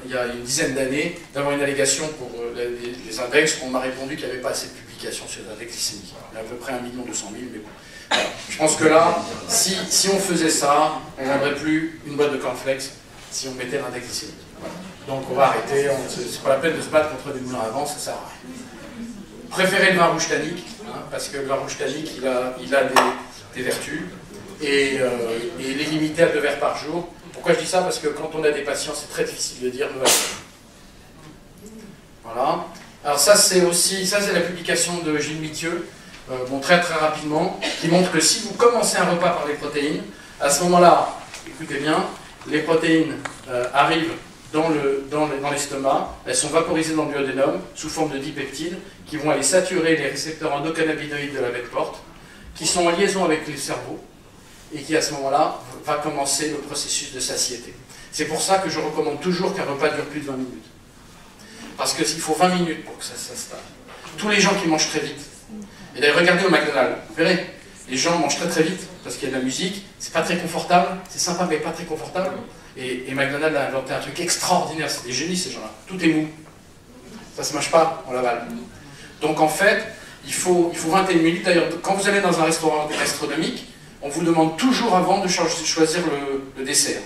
il y a une dizaine d'années, d'avoir une allégation pour les index. On m'a répondu qu'il n'y avait pas assez de publications sur les index glycémiques. Il y a à peu près 1 200 000, mais bon. Voilà. Je pense que là, si on faisait ça, on ne vendrait plus une boîte de cornflakes si on mettait l'index glycémique. Voilà. Donc on va arrêter, c'est pas la peine de se battre contre des moulins à vent, ça sert à rien. Préférez le vin rouge tannique, hein, parce que le vin rouge tannique, il a des vertus, et il est limité à 2 verres par jour. Pourquoi je dis ça? Parce que quand on a des patients, c'est très difficile de dire nouvelle. Voilà. Alors ça c'est la publication de Gilles Mithieu, bon, très rapidement, qui montre que si vous commencez un repas par les protéines, à ce moment-là, écoutez bien, les protéines arrivent dans l'estomac, elles sont vaporisées dans le duodénum sous forme de dipeptides qui vont aller saturer les récepteurs endocannabinoïdes de la bête porte, qui sont en liaison avec le cerveau, et qui à ce moment-là va commencer le processus de satiété. C'est pour ça que je recommande toujours qu'un repas dure plus de 20 minutes. Parce qu'il faut 20 minutes pour que ça s'installe. Tous les gens qui mangent très vite, et d'ailleurs regardez au McDonald's, vous verrez, les gens mangent très vite parce qu'il y a de la musique, c'est pas très confortable, c'est sympa mais pas très confortable. Et McDonald's a inventé un truc extraordinaire, c'est des génies ces gens-là, tout est mou. Ça se mâche pas, on l'avale. Donc en fait, il faut 21 minutes. D'ailleurs, quand vous allez dans un restaurant gastronomique, on vous demande toujours avant de choisir le dessert.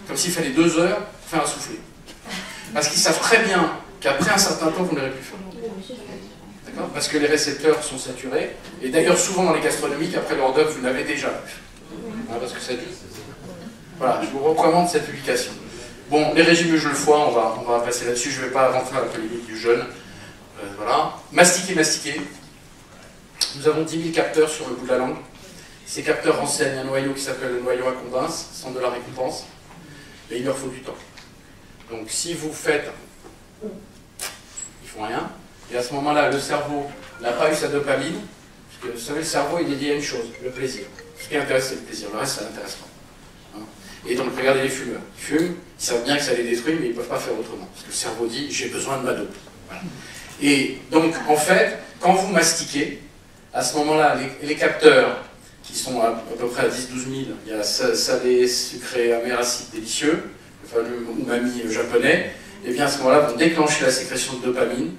Comme s'il fallait 2 heures pour faire un soufflé. Parce qu'ils savent très bien qu'après un certain temps, vous n'aurez plus faim. D'accord? Parce que les récepteurs sont saturés. Et d'ailleurs, souvent dans les gastronomiques, après l'hors d'œuvre, vous l'avez déjà vu. Hein, parce que ça dit. Voilà, je vous recommande cette publication. Bon, les régimes je le foie, on va passer là-dessus. Je ne vais pas rentrer dans la polémique du jeûne. Voilà. Mastiquer. Nous avons 10 000 capteurs sur le bout de la langue. Ces capteurs renseignent un noyau qui s'appelle le noyau accumbens, centre de la récompense. Et il leur faut du temps. Donc si vous faites, ils font rien. Et à ce moment-là, le cerveau n'a pas eu sa dopamine. Parce que vous savez, le cerveau, il est lié à une chose, le plaisir. Ce qui intéresse, c'est le plaisir. Le reste, ça n'intéresse pas. Hein? Et donc, regardez les fumeurs. Ils fument, ils savent bien que ça les détruit, mais ils ne peuvent pas faire autrement. Parce que le cerveau dit, j'ai besoin de ma dope. Voilà. Et donc, en fait, quand vous mastiquez, à ce moment-là, les capteurs, qui sont à peu près à 10-12 000, il y a salé, sucré, amer, acide, délicieux, le fameux umami japonais, et bien à ce moment-là, vont déclencher la sécrétion de dopamine,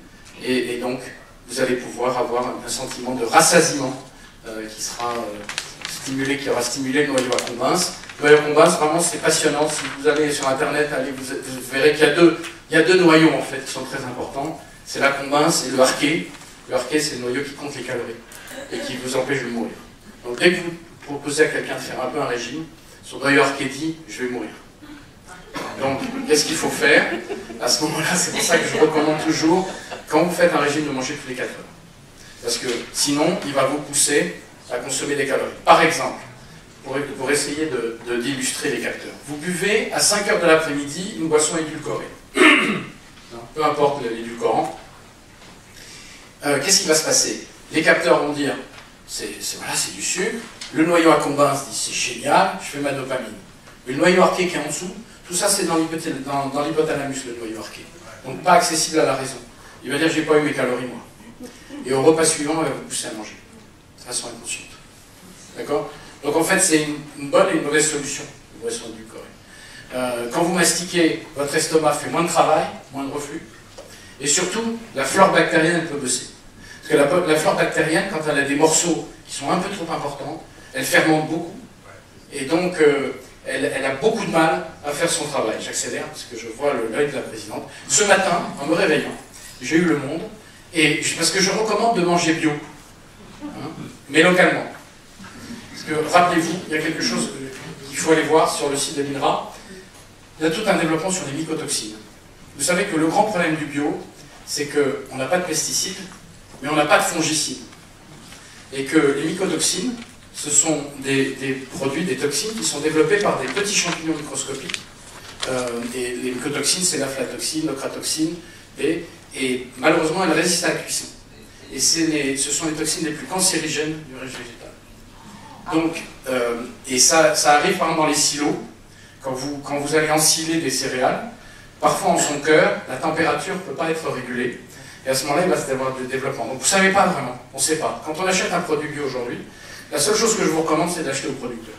et donc vous allez pouvoir avoir un sentiment de rassasiement qui aura stimulé le noyau à Combens. Le noyau à Combens, vraiment, c'est passionnant. Si vous allez sur Internet, vous verrez qu'il y a deux noyaux, en fait, qui sont très importants. C'est la Combens et le Harkey. Le Harkey, c'est le noyau qui compte les calories et qui vous empêche de mourir. Donc, dès que vous proposez à quelqu'un de faire un peu un régime, son noyau Harkey dit « je vais mourir ». Donc, qu'est-ce qu'il faut faire? À ce moment-là, c'est pour ça que je recommande toujours, quand vous faites un régime, de manger tous les 4 heures. Parce que sinon, il va vous pousser à consommer des calories. Par exemple, pour essayer d'illustrer les capteurs, vous buvez à 5 heures de l'après-midi une boisson édulcorée. Peu importe l'édulcorant. Qu'est-ce qui va se passer? Les capteurs vont dire, voilà, c'est du sucre. Le noyau à Combens dit, c'est génial, je fais ma dopamine. Mais le noyau Harkey qui est en dessous, tout ça c'est dans l'hypothalamus, le noyau Harkey. Donc pas accessible à la raison. Il va dire, j'ai pas eu mes calories moi. Et au repas suivant, il va vous pousser à manger, de façon inconsciente. D'accord? Donc en fait, c'est une bonne et une mauvaise solution, une boisson édulcorée. Quand vous mastiquez, votre estomac fait moins de travail, moins de reflux. Et surtout, la flore bactérienne peut bosser. Parce que la flore bactérienne, quand elle a des morceaux qui sont un peu trop importants, elle fermente beaucoup. Et donc, elle a beaucoup de mal à faire son travail. J'accélère parce que je vois l'œil de la présidente. Ce matin, en me réveillant, j'ai eu Le Monde, parce que je recommande de manger bio, hein, mais localement. Parce que, rappelez-vous, il y a quelque chose qu'il faut aller voir sur le site de l'INRA. Il y a tout un développement sur les mycotoxines. Vous savez que le grand problème du bio, c'est qu'on n'a pas de pesticides, mais on n'a pas de fongicides. Et que les mycotoxines, ce sont des produits, des toxines qui sont développés par des petits champignons microscopiques. Et les mycotoxines, c'est l'aflatoxine, l'ocratoxine, et malheureusement, elles résistent à la cuisson. Et ce sont les toxines les plus cancérigènes du régime végétal. Donc, et ça arrive par exemple dans les silos, quand vous allez ensiler des céréales, parfois en son cœur, la température ne peut pas être régulée, et à ce moment-là, il va se avoir du développement. Donc vous ne savez pas vraiment, on ne sait pas. Quand on achète un produit bio aujourd'hui, la seule chose que je vous recommande, c'est d'acheter au producteur.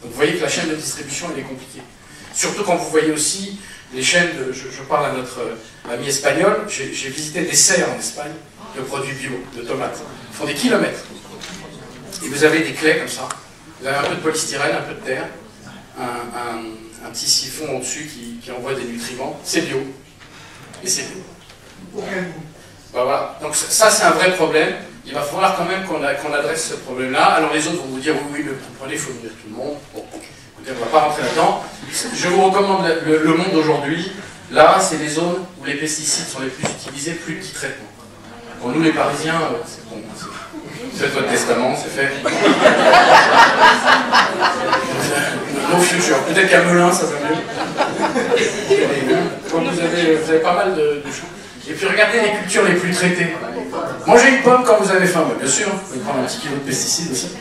Donc vous voyez que la chaîne de distribution, elle est compliquée. Surtout quand vous voyez aussi les chaînes de... Je parle à notre ami espagnol, j'ai visité des serres en Espagne de produits bio, de tomates. Ils font des kilomètres. Et vous avez des clés comme ça. Vous avez un peu de polystyrène, un peu de terre, un petit siphon au-dessus qui envoie des nutriments. C'est bio. Et c'est bio. Ben voilà. Donc ça, c'est un vrai problème. Il va falloir quand même qu'on adresse ce problème-là. Alors les autres vont vous dire, oui, mais vous comprenez, il faut nourrir tout le monde. Bon, écoutez, on ne va pas rentrer là-dedans. Je vous recommande le Monde aujourd'hui. Là, c'est les zones où les pesticides sont les plus utilisés, plus petits traitements. Pour nous, les Parisiens, c'est bon. Faites votre testament, c'est fait. No future. Peut-être qu'à Melun, ça va mieux. Quand vous avez pas mal de choses. Et puis regardez les cultures les plus traitées. Mangez une pomme quand vous avez faim, bien sûr. Vous pouvez prendre un petit kilo de pesticides aussi.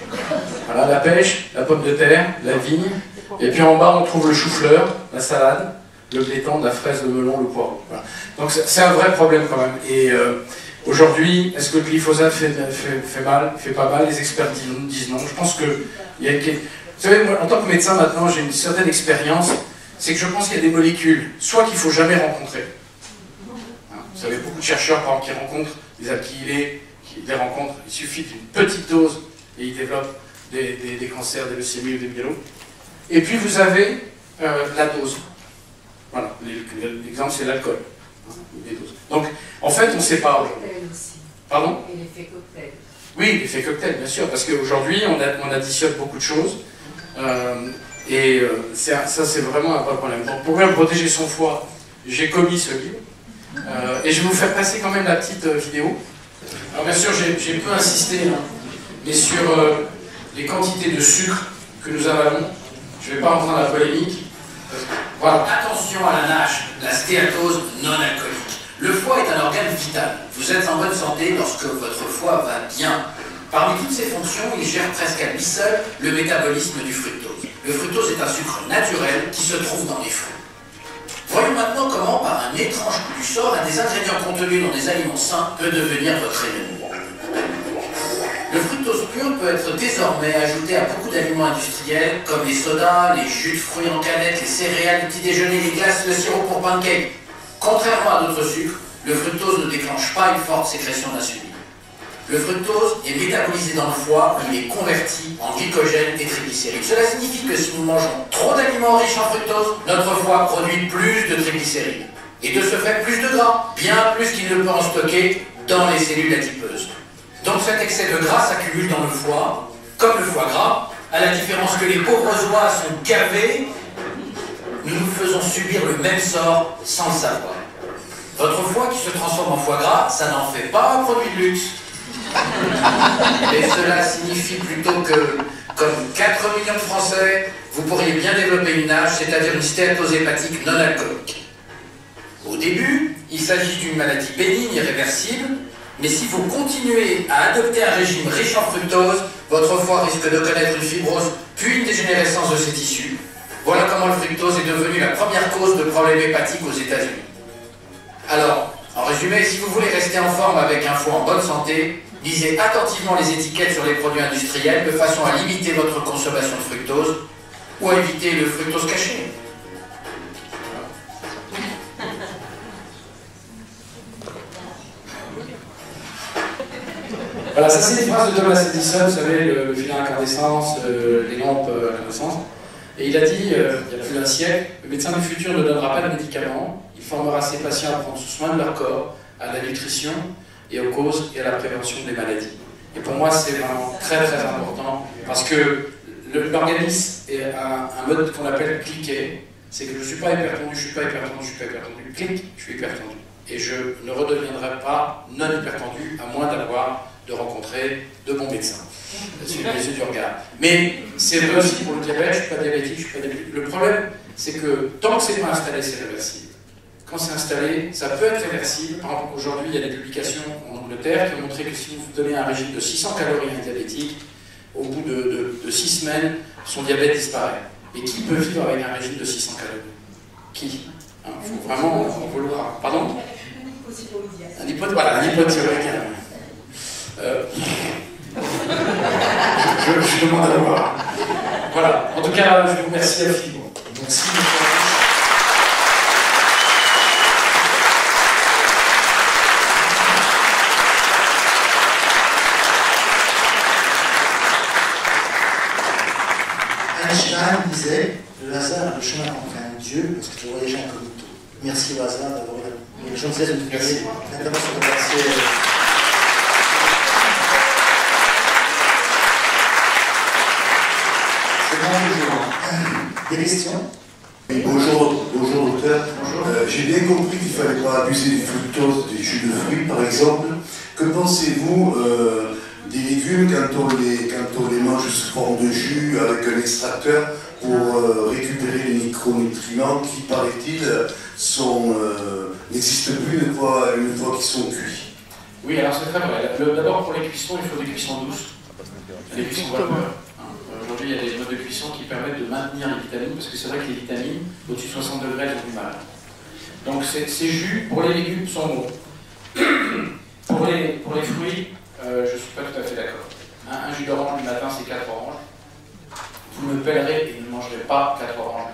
Voilà, la pêche, la pomme de terre, la vigne. Et puis en bas, on trouve le chou-fleur, la salade, le blétan, la fraise, le melon, le poireau. Voilà. Donc c'est un vrai problème quand même. Et aujourd'hui, est-ce que le glyphosate fait mal, fait pas mal? Les experts disent non. Je pense que il y a vous savez, moi, en tant que médecin maintenant, j'ai une certaine expérience. C'est que je pense qu'il y a des molécules, soit qu'il ne faut jamais rencontrer. Vous savez, beaucoup de chercheurs, par exemple, qui rencontrent des alkylés, qui les rencontrent, il suffit d'une petite dose et ils développent des cancers, des leucémies ou des myéloses. Et puis vous avez la dose. Voilà, l'exemple c'est l'alcool. Donc, en fait, on ne sait pas aujourd'hui. Pardon? Et l'effet cocktail. Oui, l'effet cocktail, bien sûr, parce qu'aujourd'hui, on additionne beaucoup de choses. Ça, c'est vraiment un vrai problème. Donc, pour bien protéger son foie, j'ai commis ce livre. Et je vais vous faire passer quand même la petite vidéo. Alors bien sûr, j'ai un peu insisté, hein, mais sur les quantités de sucre que nous avalons. Je ne vais pas rentrer dans la polémique. Voilà. Attention à la NASH, la stéatose non alcoolique. Le foie est un organe vital. Vous êtes en bonne santé lorsque votre foie va bien. Parmi toutes ses fonctions, il gère presque à lui seul le métabolisme du fructose. Le fructose est un sucre naturel qui se trouve dans les fruits. Voyons maintenant comment, par un étrange coup du sort, un des ingrédients contenus dans des aliments sains peut devenir votre ennemi. Le fructose pur peut être désormais ajouté à beaucoup d'aliments industriels, comme les sodas, les jus de fruits en canette, les céréales, les petits déjeuners, les glaces, le sirop pour pancakes. Contrairement à d'autres sucres, le fructose ne déclenche pas une forte sécrétion d'insuline. Le fructose est métabolisé dans le foie, il est converti en glycogène et triglycérides. Cela signifie que si nous mangeons trop d'aliments riches en fructose, notre foie produit plus de triglycérides. Et de ce fait, plus de gras, bien plus qu'il ne peut en stocker dans les cellules adipeuses. Donc cet excès de gras s'accumule dans le foie, comme le foie gras, à la différence que les pauvres oies sont gavés, nous nous faisons subir le même sort sans le savoir. Votre foie qui se transforme en foie gras, ça n'en fait pas un produit de luxe. Et cela signifie plutôt que, comme 4 millions de Français, vous pourriez bien développer une NASH, c'est-à-dire une stéatose hépatique non alcoolique. Au début, il s'agit d'une maladie bénigne et réversible, mais si vous continuez à adopter un régime riche en fructose, votre foie risque de connaître une fibrose puis une dégénérescence de ses tissus. Voilà comment le fructose est devenu la première cause de problèmes hépatiques aux États-Unis. Alors, en résumé, si vous voulez rester en forme avec un foie en bonne santé, lisez attentivement les étiquettes sur les produits industriels de façon à limiter votre consommation de fructose ou à éviter le fructose caché. Voilà, ça c'est une phrase de Thomas Edison, vous savez, le fil à incandescence, les lampes à incandescence. Et il a dit, il y a plus d'un siècle, le médecin du futur ne donnera pas de médicaments, il formera ses patients à prendre soin de leur corps, à la nutrition et aux causes et à la prévention des maladies. Et pour moi, c'est vraiment très très important, parce que l'organisme est un mode qu'on appelle cliquer, c'est que je ne suis pas hypertendu, je ne suis pas hypertendu, je ne suis pas hypertendu, clic, je suis hypertendu. Et je ne redeviendrai pas non hypertendu, à moins de rencontrer de bons médecins. C'est les yeux du regard. Mais c'est vrai aussi pour le diabète, je ne suis pas diabétique, je ne suis pas diabétique. Le problème, c'est que tant que ce n'est pas installé, c'est réversible. Quand c'est installé, ça peut être réversible. Par exemple, aujourd'hui, il y a des publications en Angleterre qui ont montré que si vous donnez un régime de 600 calories à un diabétique, au bout de 6 semaines, son diabète disparaît. Et qui peut vivre avec un régime de 600 calories? Qui? Il faut vraiment en vouloir. Pardon? Un hypothyroïdien. Je demande à voir. Voilà. En tout cas, je vous remercie à Fibre. Merci. Einstein disait le hasard est le chemin qu'emprunte Dieu parce que tu voyages incognito. Merci au hasard d'avoir la gentillesse de nous faire l'intervention de remercier. Des questions? Bonjour docteur. J'ai bien compris qu'il ne fallait pas abuser du fructose des jus de fruits, par exemple. Que pensez-vous des légumes quand on les mange sous forme de jus avec un extracteur pour récupérer les micronutriments qui, paraît-il, n'existent plus une fois qu'ils sont cuits? Oui, alors c'est très vrai. D'abord, pour les cuissons, il faut des cuissons douces. Les cuissons vapeur. Aujourd'hui, il y a des modes de cuisson qui permettent de maintenir les vitamines, parce que c'est vrai que les vitamines, au-dessus de 60 degrés, elles ont du mal. Donc ces jus, pour les légumes, sont bons. Pour les fruits, je ne suis pas tout à fait d'accord. Un jus d'orange le matin, c'est 4 oranges. Vous me pèlerez et ne mangerez pas 4 oranges.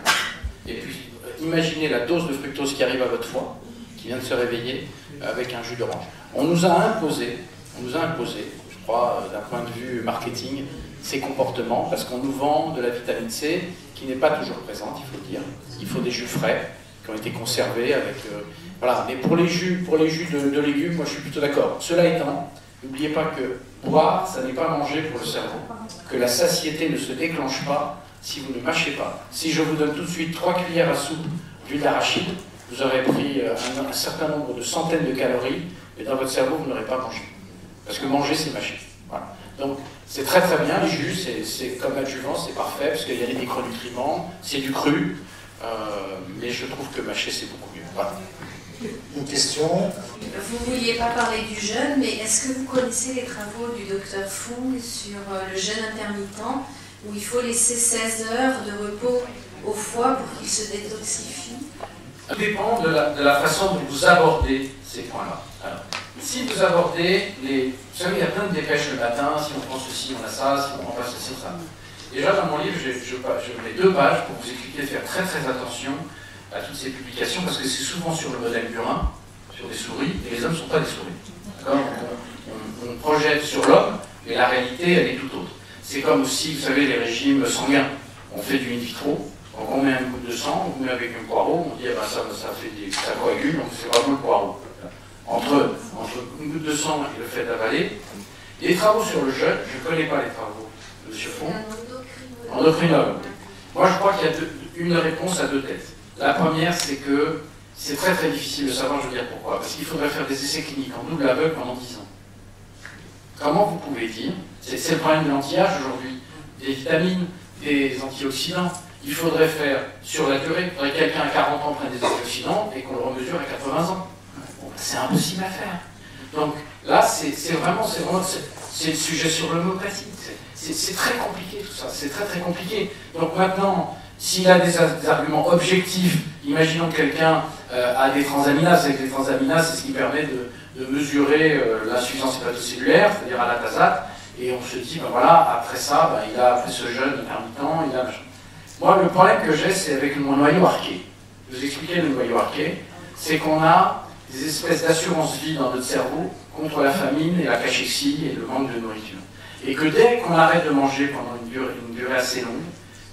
Et puis, imaginez la dose de fructose qui arrive à votre foie, qui vient de se réveiller, avec un jus d'orange. On nous a imposé, je crois, d'un point de vue marketing, ces comportements, parce qu'on nous vend de la vitamine C qui n'est pas toujours présente, il faut le dire. Il faut des jus frais, qui ont été conservés avec... voilà, mais pour les jus de légumes, moi je suis plutôt d'accord. Cela étant, n'oubliez pas que boire, ça n'est pas manger pour le cerveau. Que la satiété ne se déclenche pas si vous ne mâchez pas. Si je vous donne tout de suite 3 cuillères à soupe d'huile d'arachide, vous aurez pris un certain nombre de centaines de calories, et dans votre cerveau, vous n'aurez pas mangé. Parce que manger, c'est mâcher. Voilà. Donc, c'est très très bien, les jus, c'est comme adjuvant, c'est parfait, parce qu'il y a des micronutriments, c'est du cru, mais je trouve que mâcher, c'est beaucoup mieux. Voilà. Une question? Vous ne vouliez pas parler du jeûne, mais est-ce que vous connaissez les travaux du docteur Fung sur le jeûne intermittent, où il faut laisser 16 heures de repos au foie pour qu'il se détoxifie? Ça dépend de la façon dont vous abordez ces points-là. Si vous abordez les... Vous savez, il y a plein de dépêches le matin, si on prend ceci, on a ça, si on prend pas ceci, ça. Déjà, dans mon livre, je mets 2 pages pour vous expliquer de faire très très attention à toutes ces publications, parce que c'est souvent sur le modèle burin, sur des souris, et les hommes ne sont pas des souris. D'accord? On on projette sur l'homme, mais la réalité, elle est tout autre. C'est comme aussi, vous savez, les régimes sanguins. On fait du in vitro, donc on met un goutte de sang, on met avec un poireau, on dit ah ben ça coagule, donc c'est vraiment le poireau. Entre une goutte de sang et le fait d'avaler, les travaux sur le jeûne, je ne connais pas les travaux de M. Font, endocrinologue. Moi je crois qu'il y a une réponse à deux têtes. La première, c'est que c'est très très difficile de savoir, je veux dire pourquoi. Parce qu'il faudrait faire des essais cliniques en double aveugle pendant 10 ans. Comment vous pouvez dire, c'est le problème de l'anti-âge aujourd'hui, des vitamines, des antioxydants, il faudrait faire sur la durée, il faudrait que quelqu'un à 40 ans prenne des antioxydants et qu'on le remesure à 80 ans. Bon, c'est impossible à faire. Donc là, c'est le sujet sur l'homéopathie. C'est très compliqué tout ça, c'est très très compliqué. Donc maintenant, s'il a des arguments objectifs, imaginons que quelqu'un a des transaminases, et que les transaminases, c'est ce qui permet de mesurer l'insuffisance hépatocellulaire, c'est-à-dire à l'atazate, et on se dit, ben voilà, après ça, ben, il a fait ce jeûne intermittent, il a... Moi, le problème que j'ai, c'est avec le noyau arqué. Je vous expliquais le noyau arqué, c'est qu'on a des espèces d'assurance vie dans notre cerveau contre la famine et la cachexie et le manque de nourriture. Et que dès qu'on arrête de manger pendant une durée assez longue,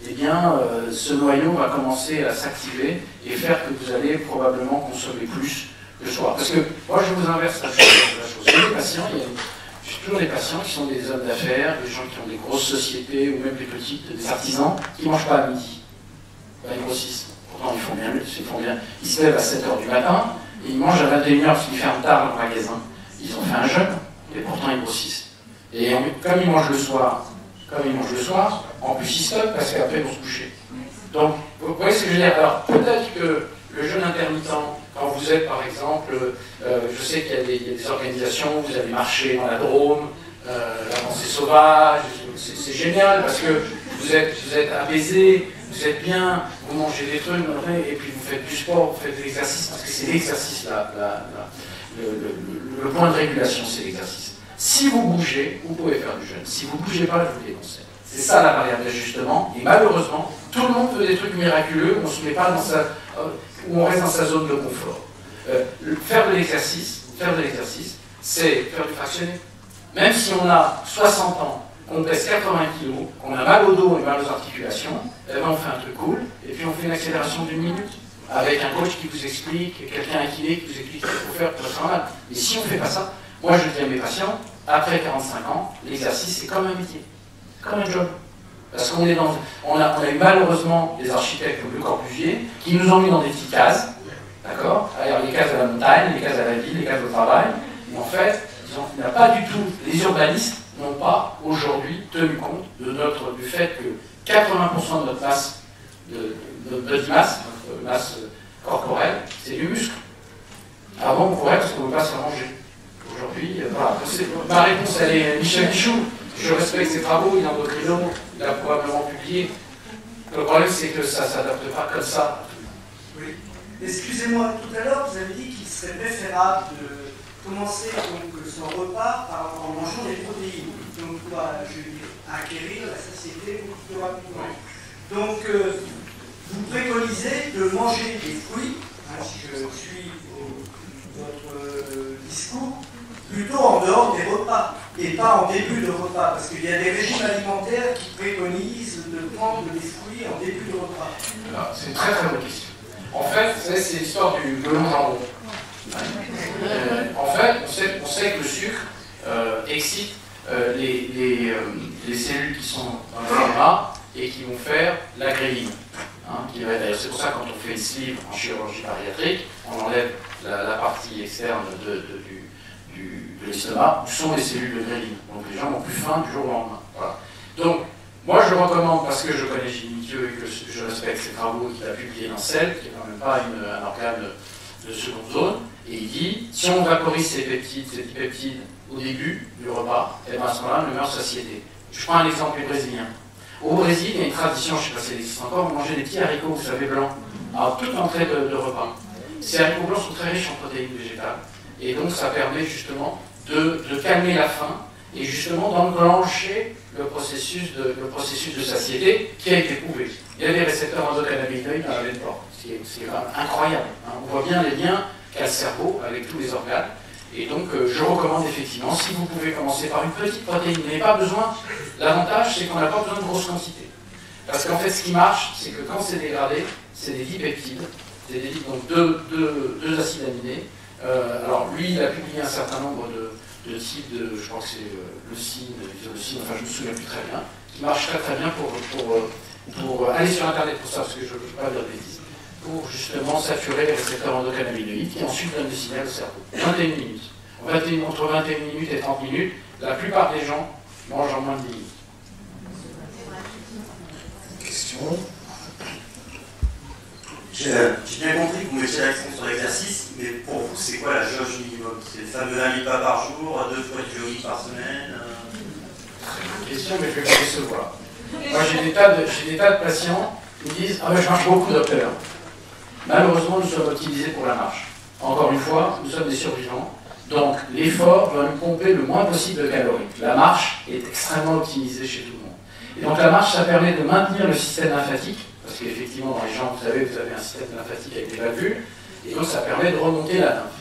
eh bien, ce noyau va commencer à s'activer et faire que vous allez probablement consommer plus le soir. Parce que moi, je vous inverse la chose. J'ai des patients, j'ai toujours des patients qui sont des hommes d'affaires, des gens qui ont des grosses sociétés ou même des petites, des artisans, qui ne mangent pas à midi. Ben, ils grossissent. Pourtant, ils font bien. Ils se lèvent à 7h du matin et ils mangent à 21h parce qu'ils ferment tard le magasin. Ils ont fait un jeûne et pourtant ils grossissent. Et comme ils mangent le soir, en plus ils stoppent parce qu'après ils vont se coucher. Donc, vous voyez ce que je veux dire? Alors, peut-être que le jeûne intermittent, quand vous êtes par exemple, je sais qu'il y a des organisations, vous allez marcher dans la Drôme, la pensée sauvage, c'est génial parce que vous êtes apaisé, vous êtes bien, vous mangez des trucs, et puis vous faites du sport, vous faites de l'exercice, parce que c'est l'exercice, le point de régulation, c'est l'exercice. Si vous bougez, vous pouvez faire du jeûne. Si vous ne bougez pas, je vous le déconseille. C'est ça la variable d'ajustement. Et malheureusement, tout le monde fait des trucs miraculeux où on se met pas dans où on reste dans sa zone de confort. Faire de l'exercice, c'est faire du fractionné. Même si on a 60 ans, qu'on pèse 80 kg, qu'on a mal au dos et mal aux articulations, eh ben on fait un truc cool, et puis on fait une accélération d'1 minute, avec un coach qui vous explique, quelqu'un qui vous explique ce qu'il faut faire pour être mal. Mais si on ne fait pas ça, moi je dis à mes patients, après 45 ans, l'exercice c'est comme un métier, comme un job. Parce qu'on est on a eu malheureusement des architectes comme Le Corbusier qui nous ont mis dans des petites cases, d'accord? Alors les cases à la montagne, les cases à la ville, les cases au travail, et en fait, il n'y a pas du tout, les urbanistes n'ont pas aujourd'hui tenu compte du fait que 80% de notre masse, notre masse corporelle, c'est du muscle. Avant on pourrait parce qu'on ne veut pas se faire manger. Aujourd'hui, voilà. Ma réponse elle est Michel Michoud. Je respecte ses travaux, il est endocrino, il a probablement publié. Le problème c'est que ça ne s'adapte pas comme ça. Oui. Excusez-moi, tout à l'heure vous avez dit qu'il serait préférable de commencer donc son repas en mangeant des protéines. Donc je veux dire, acquérir la satiété beaucoup plus rapidement. Donc vous préconisez de manger des fruits, si je suis votre discours, plutôt en dehors des repas et pas en début de repas, parce qu'il y a des régimes alimentaires qui préconisent de prendre des fruits en début de repas. C'est une très très bonne question. En fait, c'est l'histoire du melon jambon. En fait, on sait que le sucre excite les cellules qui sont dans l'estomac et qui vont faire la gréline. C'est pour ça que quand on fait une sleeve en chirurgie bariatrique, on enlève la partie externe de l'estomac, où sont les cellules de gréline. Donc les gens ont plus faim du jour au lendemain. Voilà. Donc, moi je recommande, parce que je connais Gilles Mithieu et que je respecte ses travaux qu'il a publiés dans Cell, qui n'est quand même pas un organe de seconde zone, et il dit, si on vaporise ces dipeptides au début du repas, et bien à ce moment-là, on meurt satiété. Je prends un exemple brésilien. Au Brésil, il y a une tradition, je ne sais pas si elle existe encore, on mangeait des petits haricots, vous savez, blancs, à toute entrée de repas. Ces haricots blancs sont très riches en protéines végétales, et donc ça permet justement de calmer la faim, et justement d'enclencher le processus de satiété qui a été prouvé. Il y a des récepteurs endocannabinoïdes dans la veine porte, c'est incroyable. Hein. On voit bien les liens qu'a le cerveau avec tous les organes. Et donc, je recommande effectivement, si vous pouvez commencer par une petite protéine, vous n'avez pas besoin, l'avantage c'est qu'on n'a pas besoin de grosses quantités. Parce qu'en fait, ce qui marche, c'est que quand c'est dégradé, c'est des dipeptides, donc deux acides aminés. Alors, lui, il a publié un certain nombre de types de, je crois que c'est leucine, isoleucine, enfin, je me souviens plus très bien, qui marche très bien pour aller sur Internet pour ça, parce que je ne veux pas dire de bêtises, pour justement saturer les récepteurs endocannabinoïdes qui ensuite donnent le signal au cerveau. 21 minutes. Entre 21 minutes et 30 minutes, la plupart des gens mangent en moins de 10 minutes. Question. J'ai bien compris que vous mettiez l'accent sur l'exercice, mais pour vous, c'est quoi la jauge minimum? C'est le fameux 20 000 pas par jour, 2 fois de jogging par semaine? C'est une question, mais je vais vous décevoir. Moi, j'ai des tas de patients qui me disent « Ah ben, je marche beaucoup, docteur ». Malheureusement, nous sommes optimisés pour la marche. Encore une fois, nous sommes des survivants. Donc, l'effort doit nous pomper le moins possible de calories. La marche est extrêmement optimisée chez tout le monde. Et donc, la marche, ça permet de maintenir le système lymphatique. Parce qu'effectivement, dans les jambes, vous avez un système lymphatique avec des valvules. Et donc, ça permet de remonter la lymphe.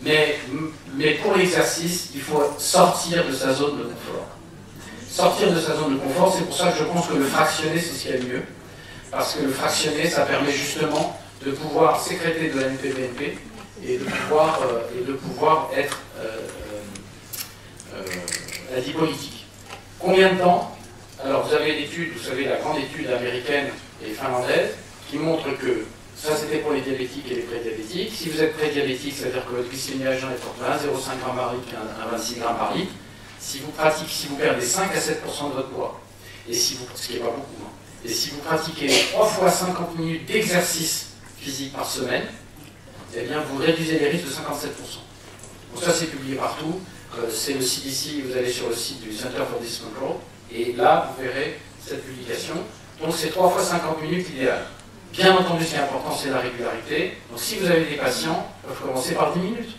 Mais pour l'exercice, il faut sortir de sa zone de confort. Sortir de sa zone de confort, c'est pour ça que je pense que le fractionné, c'est ce qu'il y a de mieux. Parce que le fractionné, ça permet justement de pouvoir sécréter de la NP-BNP et de pouvoir être adipolytique. Combien de temps? Alors vous avez l'étude, vous savez, la grande étude américaine et finlandaise qui montre que ça c'était pour les diabétiques et les prédiabétiques. Si vous êtes prédiabétique, c'est-à-dire que votre glycémie à jeun est entre 1,05 g par litre et 26 g par litre. Si vous perdez 5 à 7% de votre poids, et ce qui n'est pas beaucoup, hein, et si vous pratiquez 3 fois 50 minutes d'exercice physique par semaine, eh bien vous réduisez les risques de 57%. Donc ça c'est publié partout, c'est le CDC, vous allez sur le site du Center for Disease Control, et là vous verrez cette publication. Donc c'est 3 fois 50 minutes idéal. Bien entendu, ce qui est important, c'est la régularité. Donc si vous avez des patients, ils peuvent commencer par 10 minutes.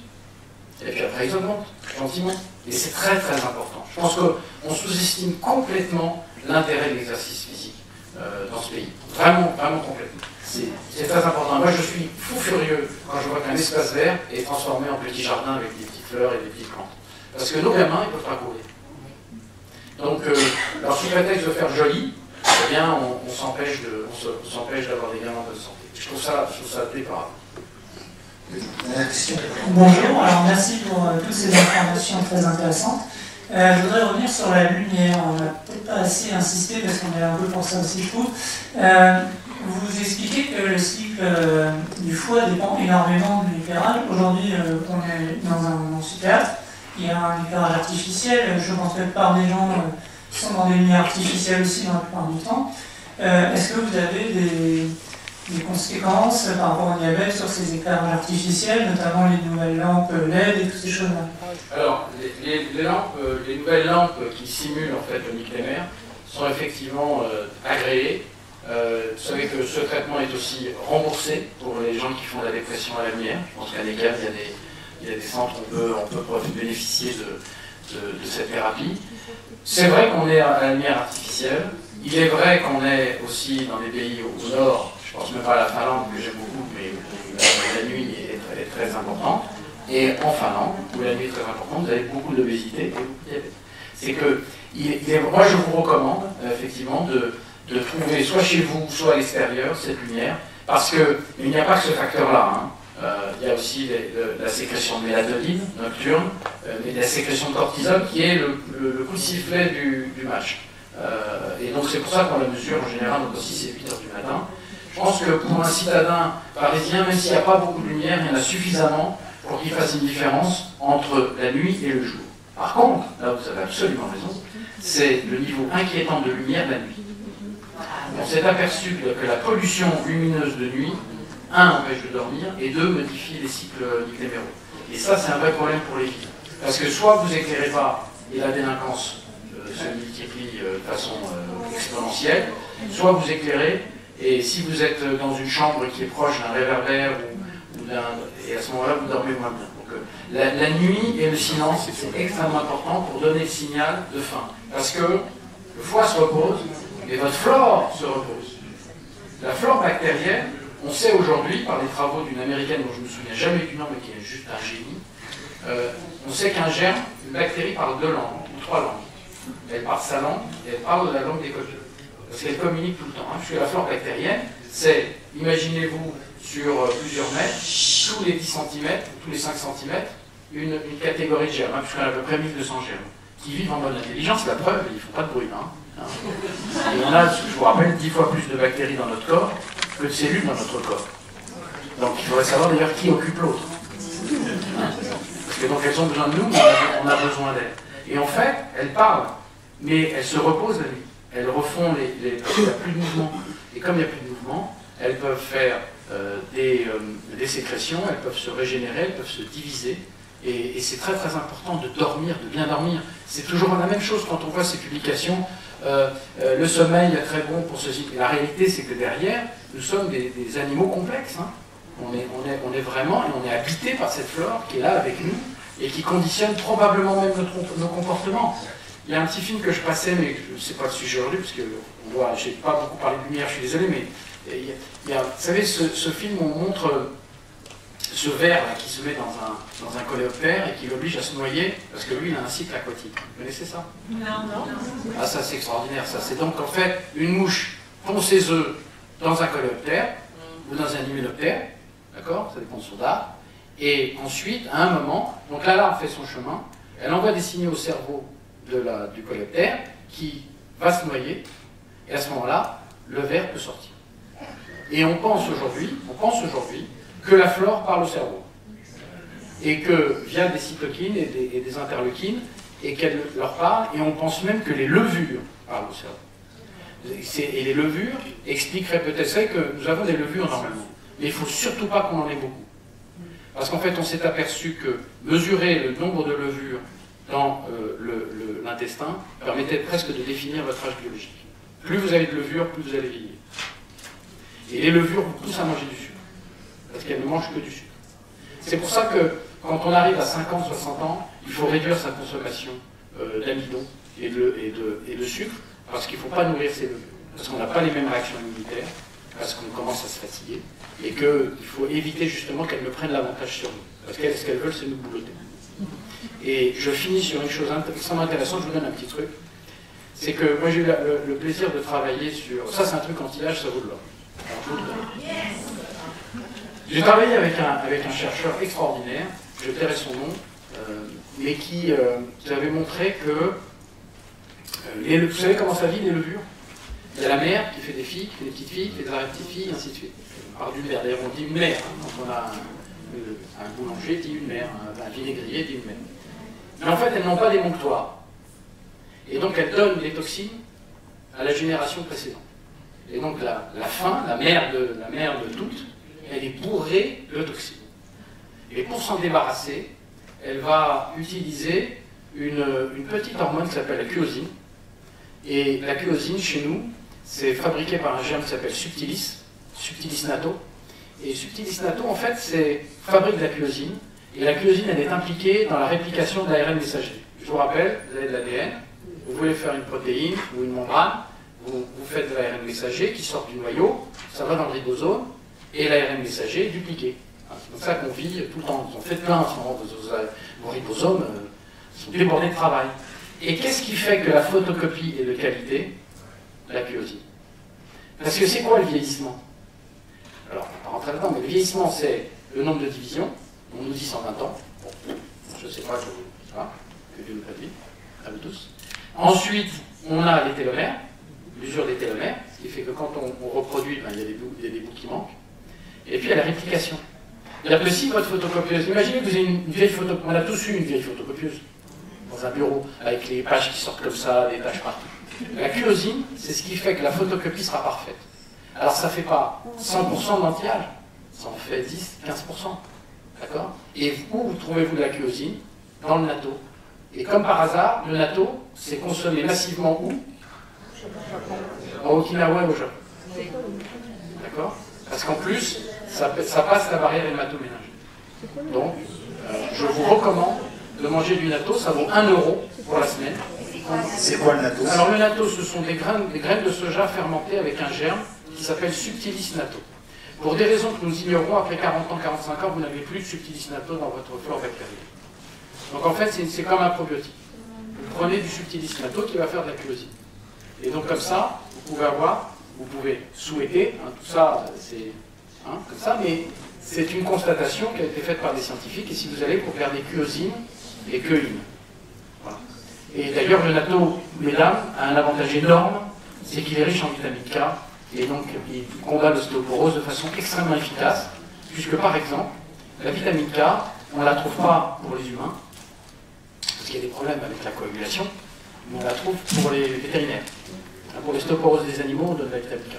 Et puis après, ils augmentent, gentiment. Et c'est très très important. Je pense qu'on sous-estime complètement l'intérêt de l'exercice physique dans ce pays. Vraiment, vraiment complètement. C'est très important. Moi, je suis fou furieux quand je vois qu'un espace vert est transformé en petit jardin avec des petites fleurs et des petites plantes. Parce que nos gamins, ils ne peuvent pas courir. Donc, alors, sous prétexte de faire joli, eh bien, on s'empêche d'avoir des gamins de santé. Je trouve ça déplorable. Bonjour, alors merci pour toutes ces informations très intéressantes. Je voudrais revenir sur la lumière. On n'a peut-être pas assez insisté parce qu'on est un peu pour ça aussi fou. Vous expliquez que le cycle du foie dépend énormément de l'éclairage. Aujourd'hui, on est dans un amphithéâtre, il y a un éclairage artificiel. Je pense que la plupart des gens sont dans des lumières artificielles aussi dans la plupart du temps. Est-ce que vous avez des conséquences par rapport au diabète sur ces éclairages artificiels, notamment les nouvelles lampes LED et toutes ces choses-là? Alors, les nouvelles lampes qui simulent en fait le nictémère sont effectivement agréées. Vous savez que ce traitement est aussi remboursé pour les gens qui font de la dépression à la lumière. Je pense qu'à l'EGAD, il y a des centres où on peut bénéficier de cette thérapie. C'est vrai qu'on est à la lumière artificielle. Il est vrai qu'on est aussi dans des pays au nord. Je pense même pas à la Finlande, que j'aime beaucoup, mais la nuit est très importante. Et en Finlande, où la nuit est très importante, vous avez beaucoup d'obésité et beaucoup de diabète. C'est que, moi je vous recommande, effectivement, de trouver soit chez vous, soit à l'extérieur, cette lumière, parce qu'il n'y a pas que ce facteur-là. Hein. Il y a aussi la sécrétion de mélatonine nocturne, mais la sécrétion de cortisol, qui est le coup de sifflet du match. Et donc c'est pour ça qu'on la mesure en général, donc aussi c'est 8 h du matin. Je pense que pour un citadin parisien, même s'il n'y a pas beaucoup de lumière, il y en a suffisamment pour qu'il fasse une différence entre la nuit et le jour. Par contre, là vous avez absolument raison, c'est le niveau inquiétant de lumière la nuit. On s'est aperçu que la pollution lumineuse de nuit, 1, empêche de dormir, et 2, modifie les cycles nictéméraux. Et ça, c'est un vrai problème pour les villes. Parce que soit vous éclairez pas, et la délinquance se multiplie de façon exponentielle, soit vous éclairez, et si vous êtes dans une chambre qui est proche d'un réverbère, et à ce moment-là, vous dormez moins bien. Donc, la nuit et le silence, c'est extrêmement important pour donner le signal de faim. Parce que le foie se repose, et votre flore se repose. La flore bactérienne, On sait aujourd'hui, par les travaux d'une américaine dont je ne me souviens jamais du nom, mais qui est juste un génie, on sait qu'un germe, une bactérie parle 2 langues, ou 3 langues. Elle parle sa langue, et elle parle de la langue des copieux. Parce qu'elle communique tout le temps. Hein, puisque la flore bactérienne, c'est, imaginez-vous, sur plusieurs mètres, tous les 10 cm, tous les 5 cm, une catégorie de germes, hein, puisqu'on a à peu près 1200 germes, qui vivent en bonne intelligence. La preuve, ils ne font pas de bruit. Hein. Et on a, je vous rappelle, 10 fois plus de bactéries dans notre corps que de cellules dans notre corps. Donc il faudrait savoir d'ailleurs qui occupe l'autre. Parce que donc elles ont besoin de nous, mais on a besoin d'elles. Et en fait, elles parlent, mais elles se reposent la nuit. Elles refont il n'y a plus de mouvement. Et comme il n'y a plus de mouvement, elles peuvent faire des sécrétions, elles peuvent se régénérer, elles peuvent se diviser. Et c'est très très important de dormir, de bien dormir. C'est toujours la même chose quand on voit ces publications. Le sommeil est très bon pour ceci. Et la réalité, c'est que derrière, nous sommes des animaux complexes. Hein. On est vraiment, et on est habité par cette flore qui est là avec nous et qui conditionne probablement même nos comportements. Il y a un petit film que je passais, mais ce n'est pas le sujet aujourd'hui, parce que je n'ai pas beaucoup parlé de lumière, je suis désolé, mais vous savez, ce film, on montre ce ver là, qui se met dans un coléoptère et qui l'oblige à se noyer, parce que lui, il a un cycle aquatique. Vous connaissez ça? Non. Ah, ça, c'est extraordinaire, ça. C'est donc, en fait, une mouche pond ses œufs dans un coléoptère ou dans un hyménoptère, d'accord? Ça dépend de son dard. Et ensuite, à un moment, donc la larve fait son chemin, elle envoie des signaux au cerveau du coléoptère qui va se noyer, et à ce moment-là, le ver peut sortir. Et on pense aujourd'hui que la flore parle au cerveau. Et que via des cytokines et des interleukines, et qu'elle leur parle, et on pense même que les levures parlent au cerveau. Et les levures expliqueraient peut-être que nous avons des levures normalement. Mais il ne faut surtout pas qu'on en ait beaucoup. Parce qu'en fait, on s'est aperçu que mesurer le nombre de levures dans l'intestin permettait presque de définir votre âge biologique. Plus vous avez de levures, plus vous allez vieillir. Et les levures vous poussent à manger du sucre. Parce qu'elles ne mangent que du sucre. C'est pour ça que quand on arrive à 50, 60 ans, il faut réduire sa consommation d'amidon et de sucre, parce qu'il ne faut pas nourrir ses levures. Parce qu'on n'a pas les mêmes réactions immunitaires, parce qu'on commence à se fatiguer, et qu'il faut éviter justement qu'elles ne prennent l'avantage sur nous. Parce qu'elles, ce qu'elles veulent, c'est nous boulotter. Et je finis sur une chose extrêmement intéressante, je vous donne un petit truc. C'est que moi j'ai eu le plaisir de travailler sur... Ça c'est un truc anti-âge, ça vaut de l'or. J'ai travaillé avec un chercheur extraordinaire, je tairai son nom, mais qui avait montré que... vous savez comment ça vit les levures? Il y a la mère qui fait des filles, qui fait des petites filles, qui fait des arrière-petites-filles, ainsi de suite. On parle d'une mère, d'ailleurs on dit une mère. Hein, quand on a un boulanger dit une mère, un vinaigrier dit une mère. Mais en fait, elles n'ont pas d'émonctoire. Et donc, elles donnent des toxines à la génération précédente. Et donc, la mère de toutes, elle est bourrée de toxines. Et pour s'en débarrasser, elle va utiliser une petite hormone qui s'appelle la cuosine. Et la cuosine, chez nous, c'est fabriqué par un germe qui s'appelle Subtilis natto. Et Subtilis natto, en fait, fabrique de la cuosine. Et la cuosine, elle est impliquée dans la réplication de l'ARN messager. Je vous rappelle, vous avez de l'ADN, vous voulez faire une protéine ou une membrane, vous faites de l'ARN messager qui sort du noyau, ça va dans le ribosome, et l'ARN messager est dupliqué. C'est comme ça qu'on vit tout le temps. Vous en faites plein en ce moment, vos ribosomes sont débordés de travail. Et qu'est-ce qui fait que la photocopie est de qualité? La cuosine. Parce que c'est quoi le vieillissement? Alors, on va pas rentrer là-dedans, mais le vieillissement, c'est le nombre de divisions. On nous dit 120 ans. Bon, je ne sais pas, que Dieu nous prédit, à vous tous. Ensuite, on a les télomères, l'usure des télomères, ce qui fait que quand on reproduit, ben, il y a des bouts qui manquent. Et puis, il y a la réplication. C'est-à-dire que si votre photocopieuse, imaginez que vous avez une vieille photocopieuse, on a tous eu une vieille photocopieuse, dans un bureau, avec les pages qui sortent comme ça, des taches partout. La cuosine, c'est ce qui fait que la photocopie sera parfaite. Alors, ça ne fait pas 100% d'anti-âge, ça en fait 10, 15%. D'accord? Et où vous trouvez-vous de la cuosine? Dans le natto. Et comme par hasard, le natto, c'est consommé massivement où? En Okinawa et au Japon. D'accord? Parce qu'en plus, ça passe la barrière hématoménagère. Donc, je vous recommande de manger du natto, ça vaut 1 € pour la semaine. C'est quoi le natto? Alors le natto, ce sont des graines de soja fermentées avec un germe qui s'appelle Subtilis natto. Pour des raisons que nous ignorons, après 40 ans, 45 ans, vous n'avez plus de subtilis natto dans votre flore bactérienne. Donc en fait, c'est comme un probiotique. Vous prenez du subtilis natto qui va faire de la chlorine. Et donc comme ça, vous pouvez souhaiter, hein, tout ça, c'est comme ça, mais c'est une constatation qui a été faite par des scientifiques, et si vous allez, pour garder chlorine et queine. Voilà. Et d'ailleurs, le natto, mesdames, a un avantage énorme, c'est qu'il est riche en vitamine K, et donc il combat l'ostéoporose de façon extrêmement efficace, puisque par exemple, la vitamine K, on ne la trouve pas pour les humains, parce qu'il y a des problèmes avec la coagulation, mais on la trouve pour les vétérinaires. Pour l'ostéoporose des animaux, on donne la vitamine K.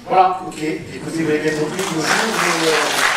Voilà. Ok, écoutez, vous avez bien compris, bonjour.